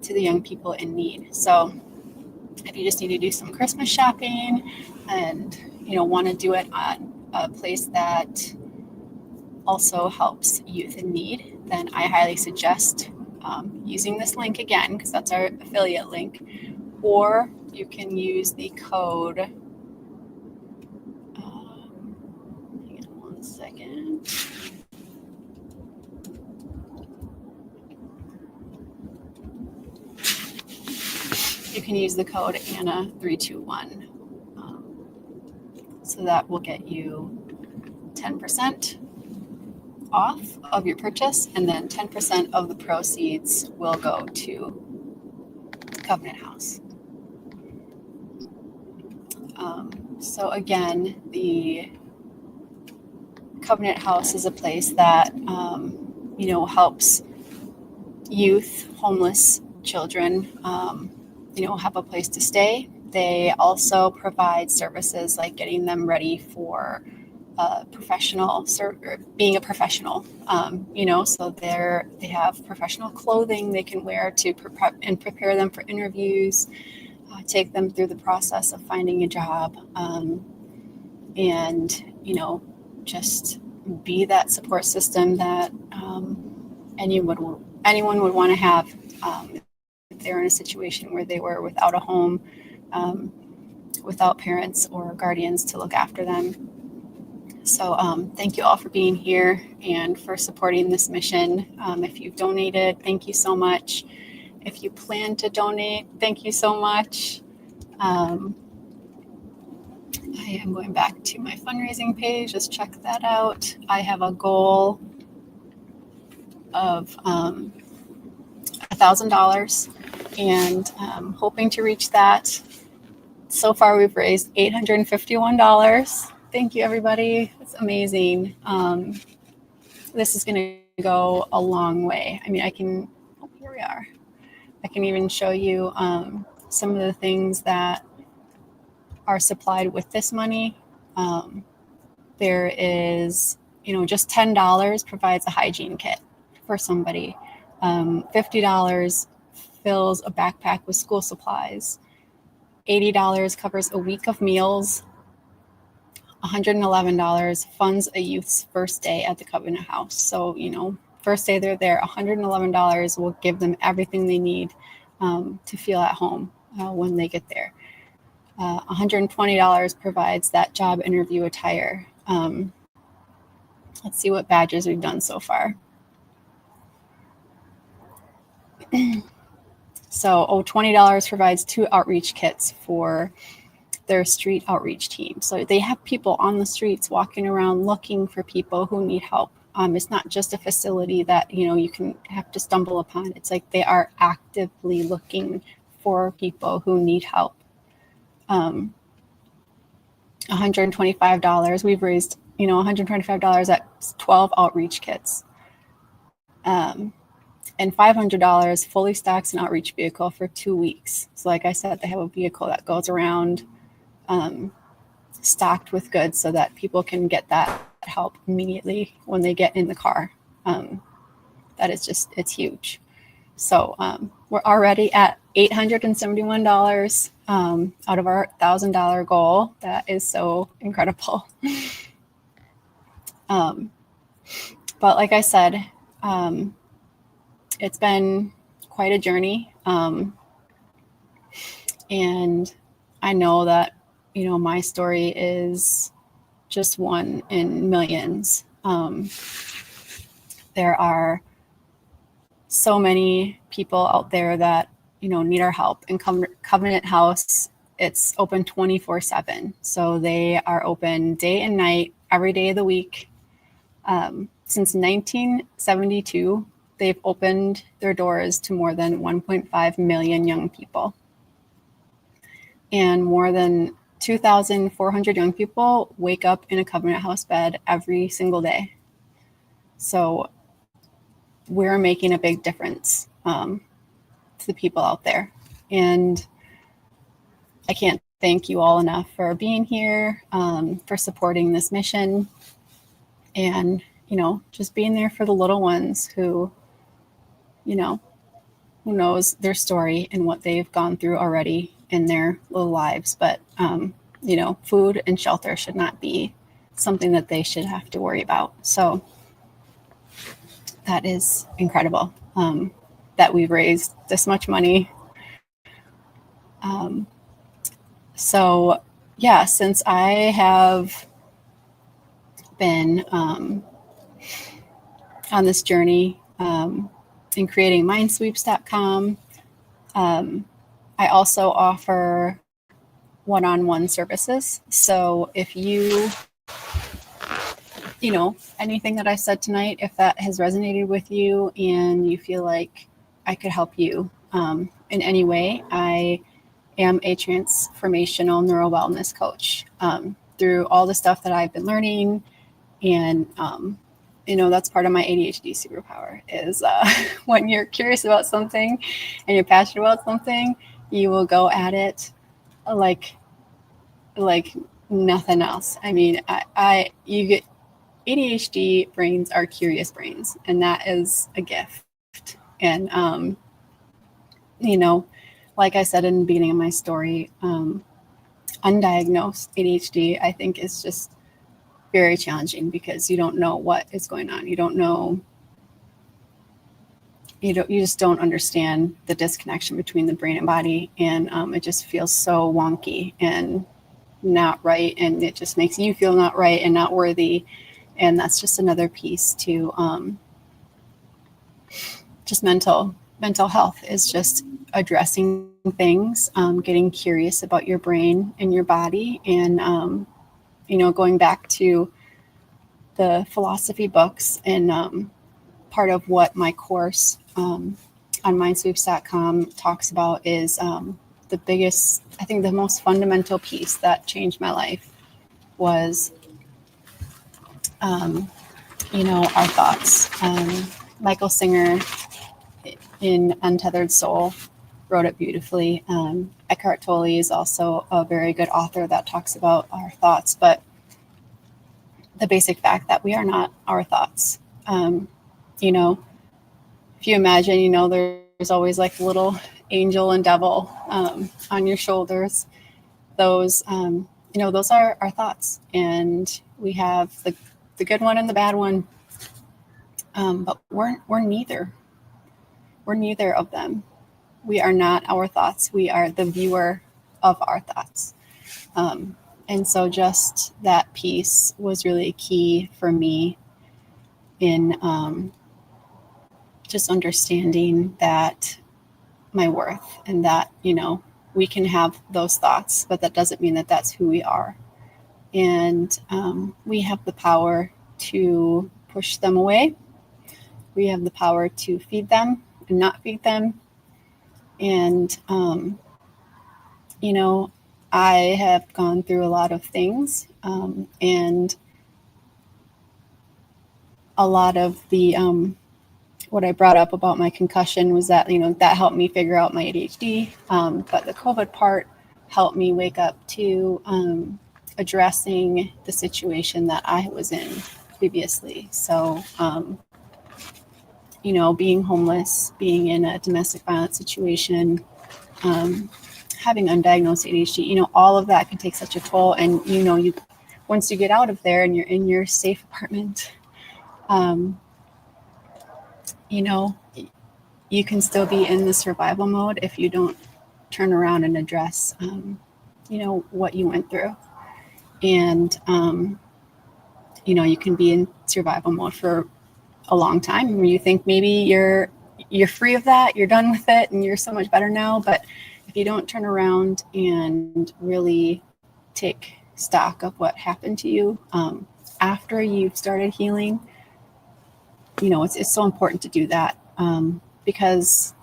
to the young people in need. So if you just need to do some Christmas shopping and, want to do it on a place that also helps youth in need, then I highly suggest using this link again, because that's our affiliate link, or you can use the code. Hang on one second. You can use the code ANNA321. So that will get you 10% off of your purchase, and then 10% of the proceeds will go to Covenant House. So again, the Covenant House is a place that, helps youth, homeless children, have a place to stay. They also provide services like getting them ready for being a professional, so they have professional clothing they can wear to prepare them for interviews, take them through the process of finding a job, and, just be that support system that anyone would want to have if they're in a situation where they were without a home, without parents or guardians to look after them. So thank you all for being here and for supporting this mission. If you've donated, thank you so much. If you plan to donate, thank you so much. I am going back to my fundraising page. Just check that out. I have a goal of $1,000 and hoping to reach that. So far, we've raised $851. Thank you, everybody. It's amazing. This is going to go a long way. I mean, here we are. I can even show you some of the things that are supplied with this money. There is, just $10 provides a hygiene kit for somebody. $50 fills a backpack with school supplies. $80 covers a week of meals. $111 funds a youth's first day at the Covenant House. So, first day they're there, $111 will give them everything they need to feel at home when they get there. $120 provides that job interview attire. Let's see what badges we've done so far. So, $20 provides 2 outreach kits for their street outreach team. So they have people on the streets walking around looking for people who need help. It's not just a facility that, you can have to stumble upon. It's like they are actively looking for people who need help. $125. We've raised, $125 at 12 outreach kits. And $500 fully stocks an outreach vehicle for 2 weeks. So like I said, they have a vehicle that goes around stocked with goods so that people can get that help immediately when they get in the car. That is it's huge. So we're already at $871 out of our $1,000 goal. That is so incredible. But like I said, it's been quite a journey. And I know that, my story is just one in millions. There are so many people out there that, need our help. And Covenant House, it's open 24/7. So they are open day and night, every day of the week. Since 1972, they've opened their doors to more than 1.5 million young people. And more than 2,400 young people wake up in a Covenant House bed every single day. So we're making a big difference to the people out there. And I can't thank you all enough for being here, for supporting this mission, and, just being there for the little ones who knows their story and what they've gone through already in their little lives. But, food and shelter should not be something that they should have to worry about. So that is incredible that we've raised this much money. Since I have been on this journey in creating mindsweeps.com, I also offer one-on-one services. So if anything that I said tonight, if that has resonated with you and you feel like I could help you in any way, I am a transformational neuro wellness coach. through all the stuff that I've been learning. And, that's part of my ADHD superpower is when you're curious about something and you're passionate about something, you will go at it like nothing else. I mean, you get ADHD brains are curious brains, and that is a gift. And, like I said in the beginning of my story, undiagnosed ADHD, I think, is just very challenging because you don't know what is going on. You don't know, you just don't understand the disconnection between the brain and body. And it just feels so wonky and not right. And it just makes you feel not right and not worthy. And that's just another piece to just mental health is just addressing things, getting curious about your brain and your body, and going back to the philosophy books. And part of what my course on mindsweeps.com talks about is the biggest, I think the most fundamental piece that changed my life was our thoughts. Michael Singer in Untethered Soul wrote it beautifully. Eckhart Tolle is also a very good author that talks about our thoughts, but the basic fact that we are not our thoughts. If you imagine, there's always like a little angel and devil on your shoulders. Those, those are our thoughts, and we have the good one and the bad one. But we're neither. We're neither of them. We are not our thoughts. We are the viewer of our thoughts. And so just that piece was really key for me in just understanding that my worth, and that, we can have those thoughts, but that doesn't mean that that's who we are. And we have the power to push them away. We have the power to feed them and not feed them. And, I have gone through a lot of things, and a lot of the, what I brought up about my concussion was that, that helped me figure out my ADHD. But the COVID part helped me wake up to addressing the situation that I was in previously. So, being homeless, being in a domestic violence situation, having undiagnosed ADHD, all of that can take such a toll. And, once you get out of there and you're in your safe apartment, you can still be in the survival mode if you don't turn around and address, what you went through. And, you can be in survival mode for a long time where you think maybe you're free of that, you're done with it, and you're so much better now. But if you don't turn around and really take stock of what happened to you after you've started healing, it's so important to do that, because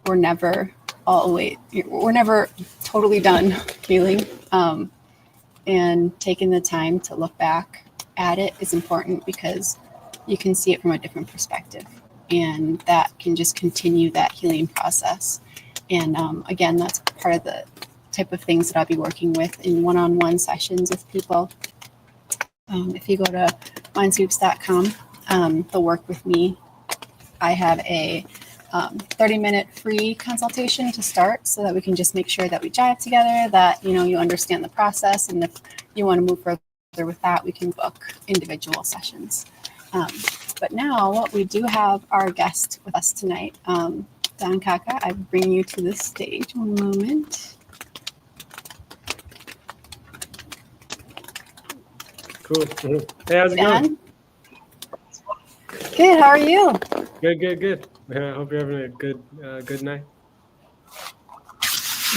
we're never totally done healing. And taking the time to look back at it is important because you can see it from a different perspective, and that can just continue that healing process. And again, that's part of the type of things that I'll be working with in one-on-one sessions with people. If you go to mindsweeps.com, the work with me, I have a 30-minute free consultation to start so that we can just make sure that we jive together, that, you understand the process. And if you want to move further with that, we can book individual sessions. But now we do have our guest with us tonight. Don Kaka, I bring you to the stage. One moment. Cool. Hey, how's it going? Good. How are you? Good. I hope you're having a good night.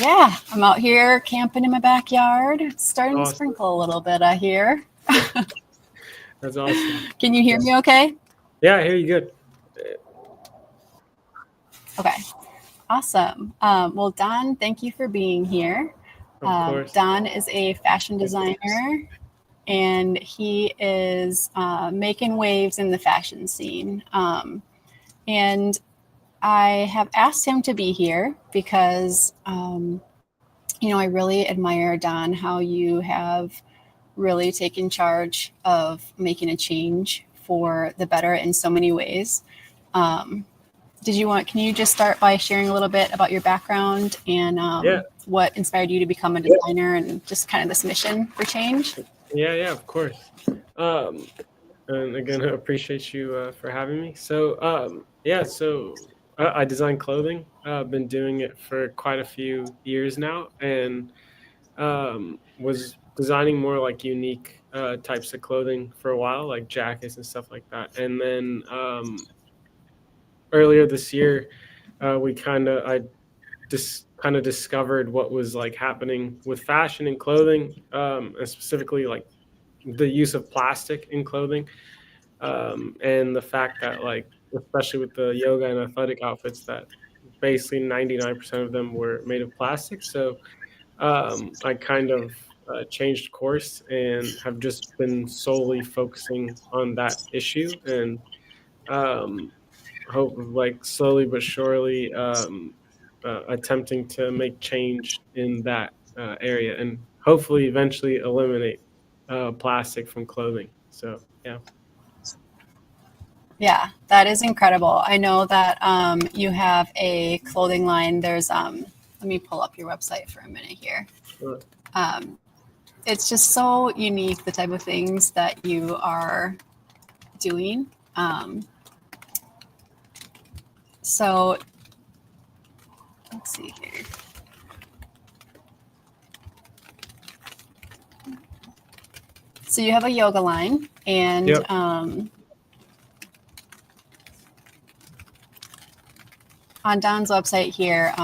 Yeah, I'm out here camping in my backyard. It's starting Awesome. to sprinkle a little bit, I hear. That's awesome. Can you hear me okay? Yeah, I hear you good. Okay. Awesome. Well, Don, thank you for being here. Of course. Don is a fashion designer, and he is making waves in the fashion scene. And I have asked him to be here because, I really admire, Don, how you have really taken charge of making a change for the better in so many ways. Can you just start by sharing a little bit about your background and what inspired you to become a designer and just kind of this mission for change? Yeah, of course. And again, I appreciate you for having me. So, I design clothing. I've been doing it for quite a few years now, and was designing more like unique types of clothing for a while, like jackets and stuff like that. And then earlier this year, I just kind of discovered what was like happening with fashion and clothing, and specifically like the use of plastic in clothing, and the fact that like especially with the yoga and athletic outfits that basically 99% of them were made of plastic. So I kind of changed course and have just been solely focusing on that issue, and um, hope like slowly but surely attempting to make change in that area and hopefully eventually eliminate plastic from clothing. So yeah. Yeah, that is incredible. I know that you have a clothing line. Let me pull up your website for a minute here. Sure. It's just so unique, the type of things that you are doing. So let's see here. So you have a yoga line, and Yep. On Don's website here,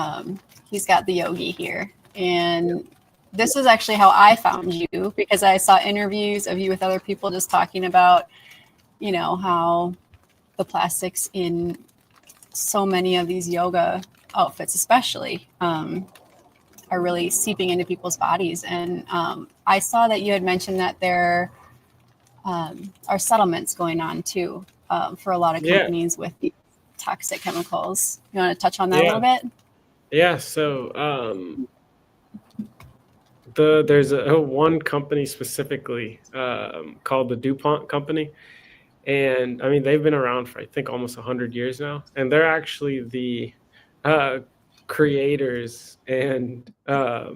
he's got the yogi here. And this is actually how I found you, because I saw interviews of you with other people just talking about, how the plastics in so many of these yoga outfits, especially, are really seeping into people's bodies. And I saw that you had mentioned that there are settlements going on too for a lot of companies with these toxic chemicals. You want to touch on that a little bit? Yeah. So there's one company specifically called the DuPont company. And I mean, they've been around for, I think, almost 100 years now. And they're actually the creators and I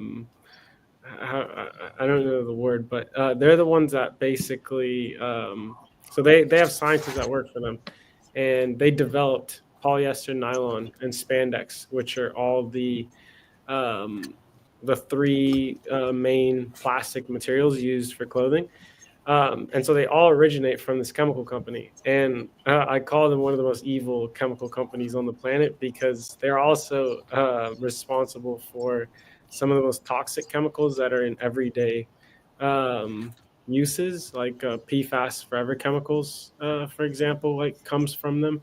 don't know the word, but they're the ones that basically, so they have scientists that work for them. And they developed polyester, nylon, and spandex, which are all the three main plastic materials used for clothing. And so they all originate from this chemical company. And I call them one of the most evil chemical companies on the planet because they're also responsible for some of the most toxic chemicals that are in everyday uses, like PFAS forever chemicals, for example, like comes from them.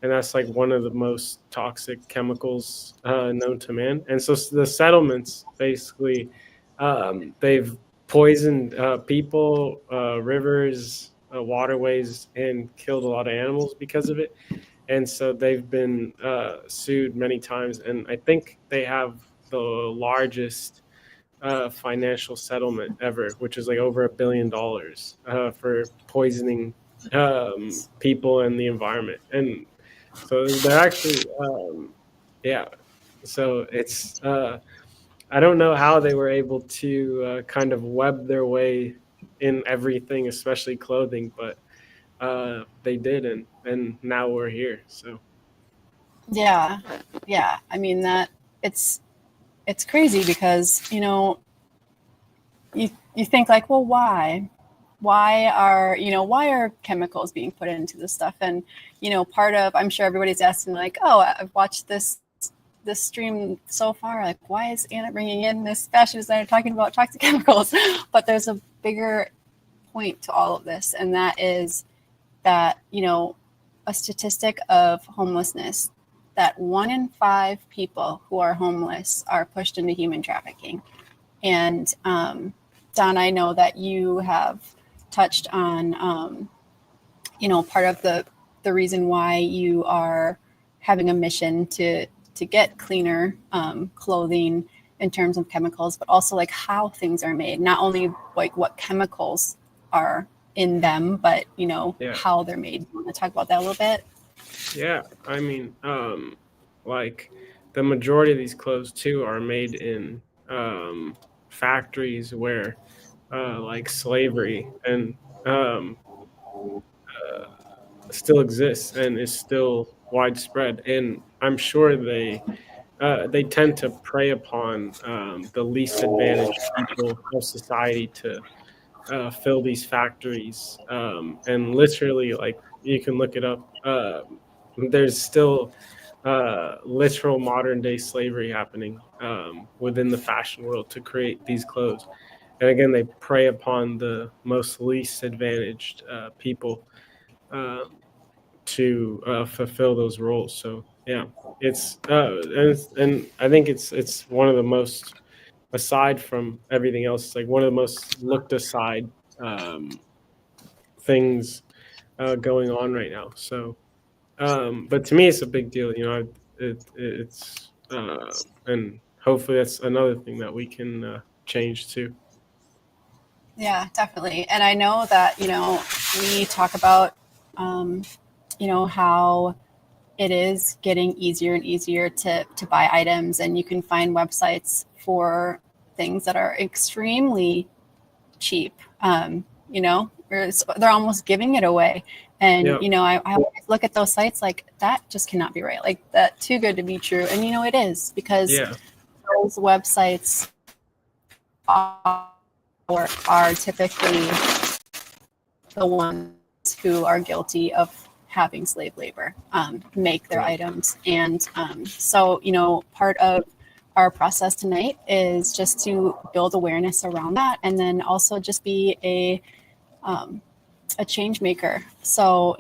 And that's like one of the most toxic chemicals known to man. And so the settlements basically, they've poisoned people, rivers, waterways, and killed a lot of animals because of it. And so they've been sued many times. And I think they have the largest financial settlement ever, which is like over $1 billion for poisoning people and the environment. And so they're actually, so it's, I don't know how they were able to kind of web their way in everything, especially clothing, but they did, and now we're here. So Yeah. I mean, that it's crazy because you think like, well, why are chemicals being put into this stuff? And part of, I'm sure everybody's asking like, oh, I've watched this stream so far, like, why is Anna bringing in this fashion designer talking about toxic chemicals? But there's a bigger point to all of this, and that is that a statistic of homelessness, that 1 in 5 people who are homeless are pushed into human trafficking. And Don, I know that you have touched on, part of the reason why you are having a mission to get cleaner clothing in terms of chemicals, but also like how things are made, not only like what chemicals are in them, but how they're made. You want to talk about that a little bit? Yeah, I mean, like the majority of these clothes too are made in factories where like slavery and still exists and is still widespread. And I'm sure they tend to prey upon the least advantaged people of society to fill these factories. And literally, like you can look it up. There's still literal modern day slavery happening within the fashion world to create these clothes. And again, they prey upon the most least advantaged people to fulfill those roles. So yeah, and I think it's one of the most, aside from everything else, it's like one of the most looked aside things going on right now. So, but to me, it's a big deal. It's and hopefully that's another thing that we can change too. Yeah, definitely. And I know that, we talk about, how it is getting easier and easier to buy items, and you can find websites for things that are extremely cheap. They're almost giving it away. And, I always look at those sites like that just cannot be right. Like that too good to be true. And, it is, because those websites are typically the ones who are guilty of having slave labor make their items. And so, part of our process tonight is just to build awareness around that, and then also just be a change maker. So,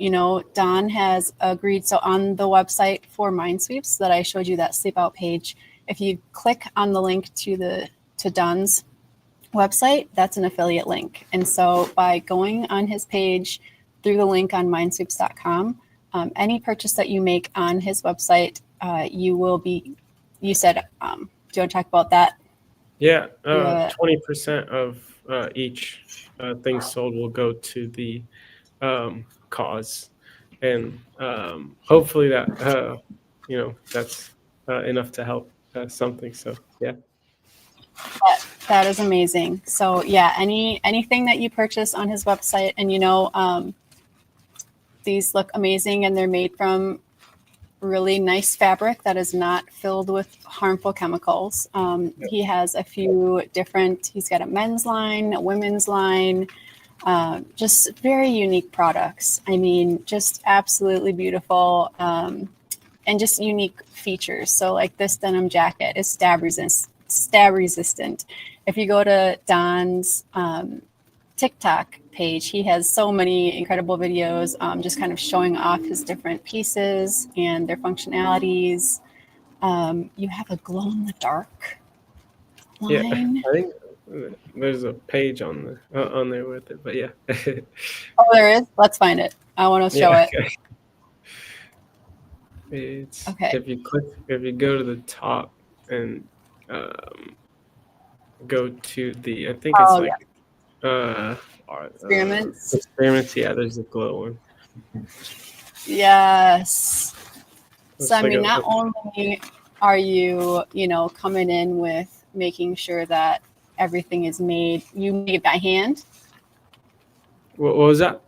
Don has agreed. So on the website for Mindsweeps that I showed you, that sleep out page, if you click on the link to Don's website, that's an affiliate link. And so by going on his page through the link on mindsweeps.com, any purchase that you make on his website, you said, do you want to talk about that? Yeah, 20% of each thing sold will go to the cause. And hopefully that, that's enough to help something. So, yeah. That is amazing. So yeah, anything that you purchase on his website, and these look amazing, and they're made from really nice fabric that is not filled with harmful chemicals. He has a few different, he's got a men's line, a women's line, just very unique products. I mean, just absolutely beautiful, and just unique features. So like this denim jacket is stab resistant. If you go to Don's TikTok page, he has so many incredible videos just kind of showing off his different pieces and their functionalities. You have a glow in the dark line. Yeah, I think there's a page on there with it, but yeah. Oh, there is? Let's find it. I want to show it. Okay. It's okay. If you go to the top and go to the, I think it's experiments. Yeah, there's the glow one. Yes. So I mean, not only are you coming in with making sure that everything is made, you make it by hand. What was that?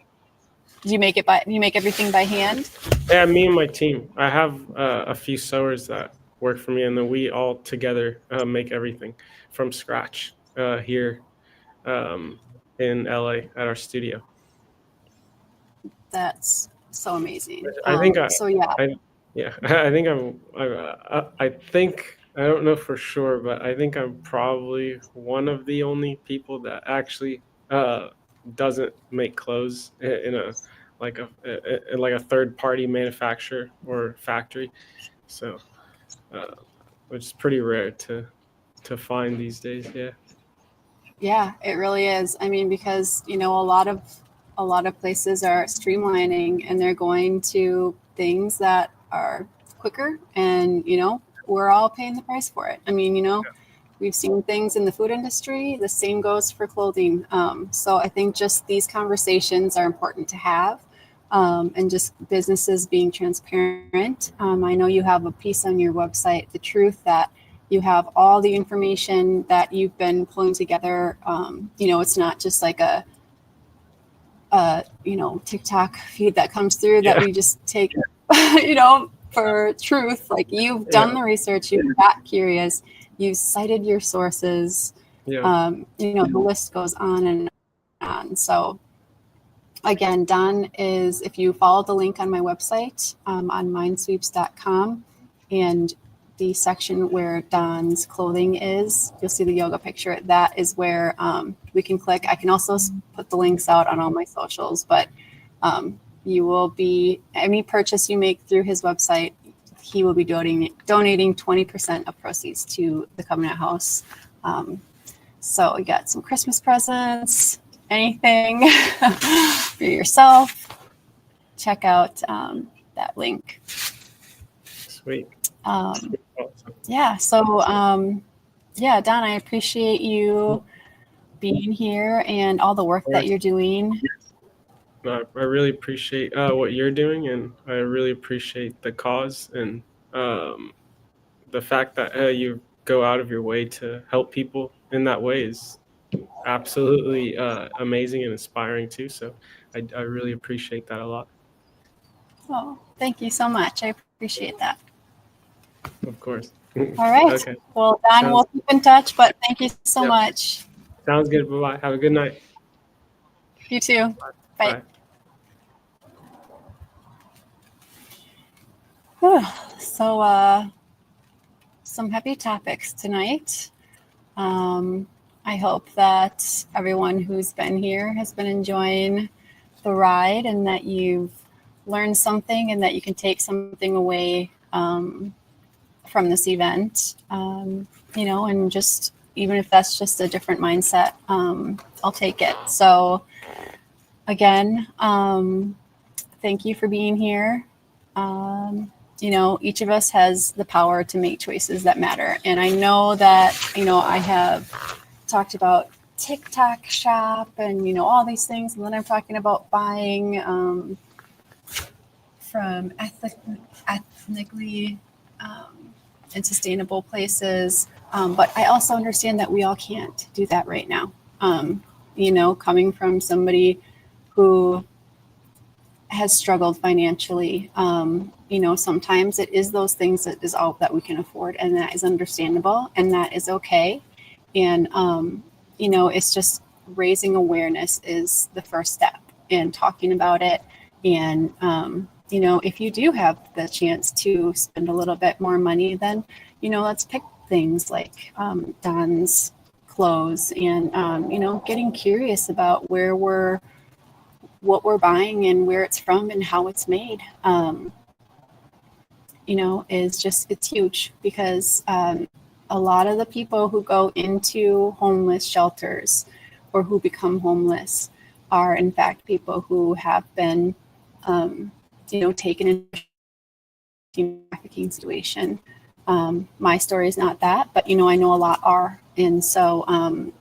You make everything by hand? Yeah, me and my team. I have a few sewers that work for me, and then we all together make everything from scratch here in LA at our studio. That's so amazing. I think I don't know for sure, but I think I'm probably one of the only people that actually doesn't make clothes in a third party manufacturer or factory. So which is pretty rare to find these days. Yeah. Yeah, it really is. I mean, because a lot of places are streamlining and they're going to things that are quicker, and we're all paying the price for it. I mean, we've seen things in the food industry. The same goes for clothing. So I think just these conversations are important to have, and just businesses being transparent. I know you have a piece on your website, The Truth, that you have all the information that you've been pulling together. It's not just like a TikTok feed that comes through that we just take, for truth. Like, you've done the research, you've got curious, you cited your sources. The list goes on and on. So again, Don is, if you follow the link on my website, on mindsweeps.com, and the section where Don's clothing is, you'll see the yoga picture. That is where we can click. I can also put the links out on all my socials, but you will be, any purchase you make through his website, he will be donating 20% of proceeds to the Covenant House. So you got some Christmas presents, anything for yourself, check out that link. Sweet. Awesome. Yeah. So, Don, I appreciate you being here and all the work that you're doing. I really appreciate what you're doing, and I really appreciate the cause and the fact that you go out of your way to help people in that way is absolutely amazing and inspiring too. So I really appreciate that a lot. Oh, thank you so much. I appreciate that. Of course. All right. Okay. Well, Don, we'll keep in touch, but thank you so much. Sounds good. Bye-bye. Have a good night. You too. Bye. So, some heavy topics tonight. I hope that everyone who's been here has been enjoying the ride, and that you've learned something, and that you can take something away from this event, and just, even if that's just a different mindset, I'll take it. So again, thank you for being here. Each of us has the power to make choices that matter. And I know that, I have talked about TikTok shop and, all these things. And then I'm talking about buying from ethnically and sustainable places. But I also understand that we all can't do that right now. Coming from somebody who has struggled financially, sometimes it is those things that is all that we can afford, and that is understandable, and that is okay. And, it's just raising awareness is the first step, and talking about it. And, if you do have the chance to spend a little bit more money, then, let's pick things like Don's clothes, and, getting curious about what we're buying and where it's from and how it's made, it's huge, because a lot of the people who go into homeless shelters or who become homeless are in fact people who have been, taken in a trafficking situation. My story is not that, but I know a lot are. And so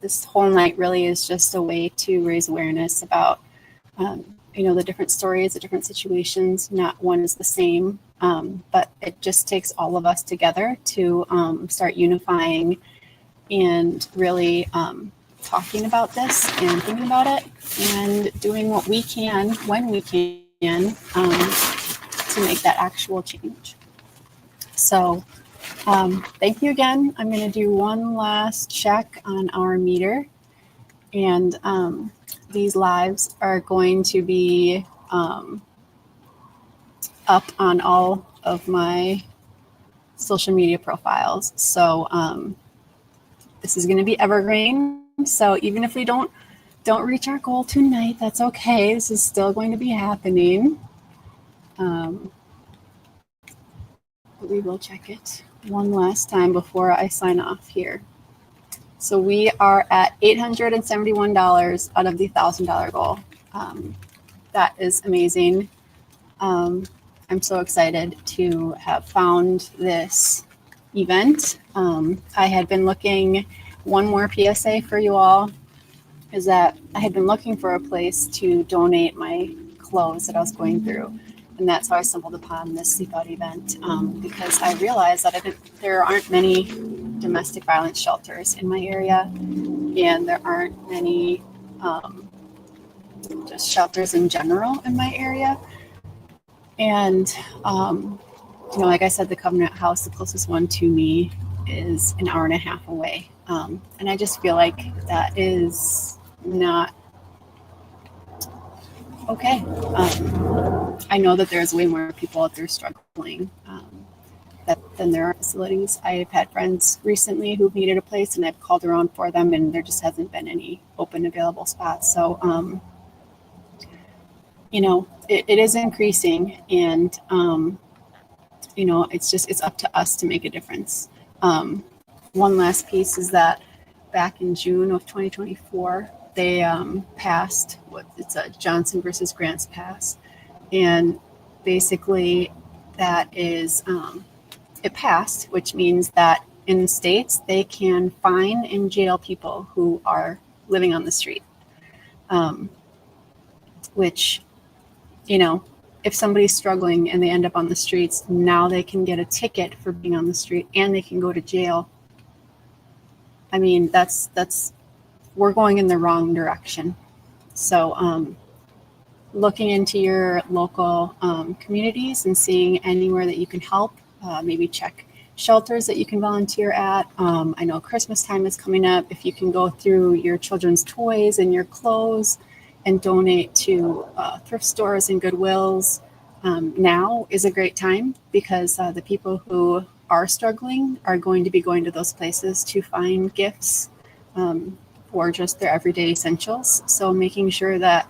this whole night really is just a way to raise awareness about the different stories, the different situations. Not one is the same, but it just takes all of us together to start unifying and really talking about this and thinking about it and doing what we can when we can to make that actual change. So thank you again. I'm going to do one last check on our meter, and these lives are going to be up on all of my social media profiles. So this is going to be evergreen. So even if we don't reach our goal tonight, that's okay. This is still going to be happening. We will check it one last time before I sign off here. So we are at $871 out of the $1,000 goal. That is amazing. I'm so excited to have found this event. I had been looking, one more PSA for you all is that I had been looking for a place to donate my clothes that I was going through. And that's how I stumbled upon this Sleep Out event, because I realized that there aren't many domestic violence shelters in my area, and there aren't many just shelters in general in my area. And, like I said, the Covenant House, the closest one to me, is an hour and a half away. And I just feel like that is not okay. I know that there's way more people out there struggling than there are facilities. I've had friends recently who've needed a place, and I've called around for them, and there just hasn't been any open available spots. So, it is increasing, and it's up to us to make a difference. One last piece is that back in June of 2024, they passed it's a Johnson versus Grants pass, and basically that is it passed, which means that in states they can fine and jail people who are living on the street, which if somebody's struggling and they end up on the streets, now they can get a ticket for being on the street and they can go to jail. I mean, we're going in the wrong direction. So looking into your local communities and seeing anywhere that you can help, maybe check shelters that you can volunteer at. I know Christmas time is coming up. If you can go through your children's toys and your clothes and donate to thrift stores and Goodwills, now is a great time, because the people who are struggling are going to be going to those places to find gifts for just their everyday essentials. So making sure that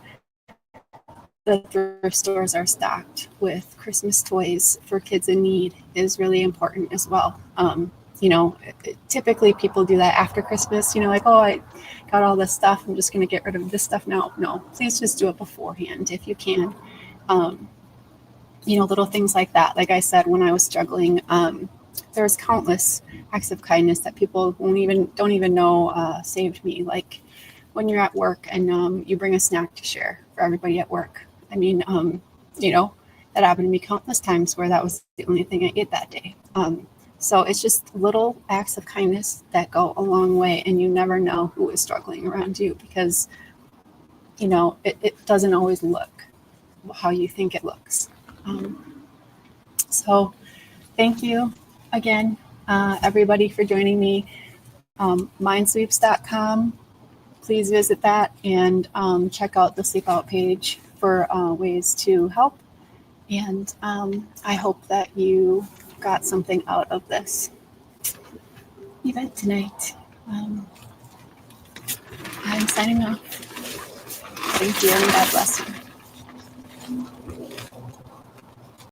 the thrift stores are stocked with Christmas toys for kids in need is really important as well. Typically people do that after Christmas, like, oh, I got all this stuff, I'm just going to get rid of this stuff now. No, please just do it beforehand if you can. Little things like that. Like I said, when I was struggling, there's countless acts of kindness that people don't even know saved me. Like when you're at work and you bring a snack to share for everybody at work. I mean, that happened to me countless times where that was the only thing I ate that day. So it's just little acts of kindness that go a long way, and you never know who is struggling around you, because, it doesn't always look how you think it looks. So thank you again, everybody, for joining me. Mindsweeps.com. Please visit that and check out the Sleep Out page for ways to help. And I hope that you got something out of this event tonight. I'm signing off. Thank you, and God bless you.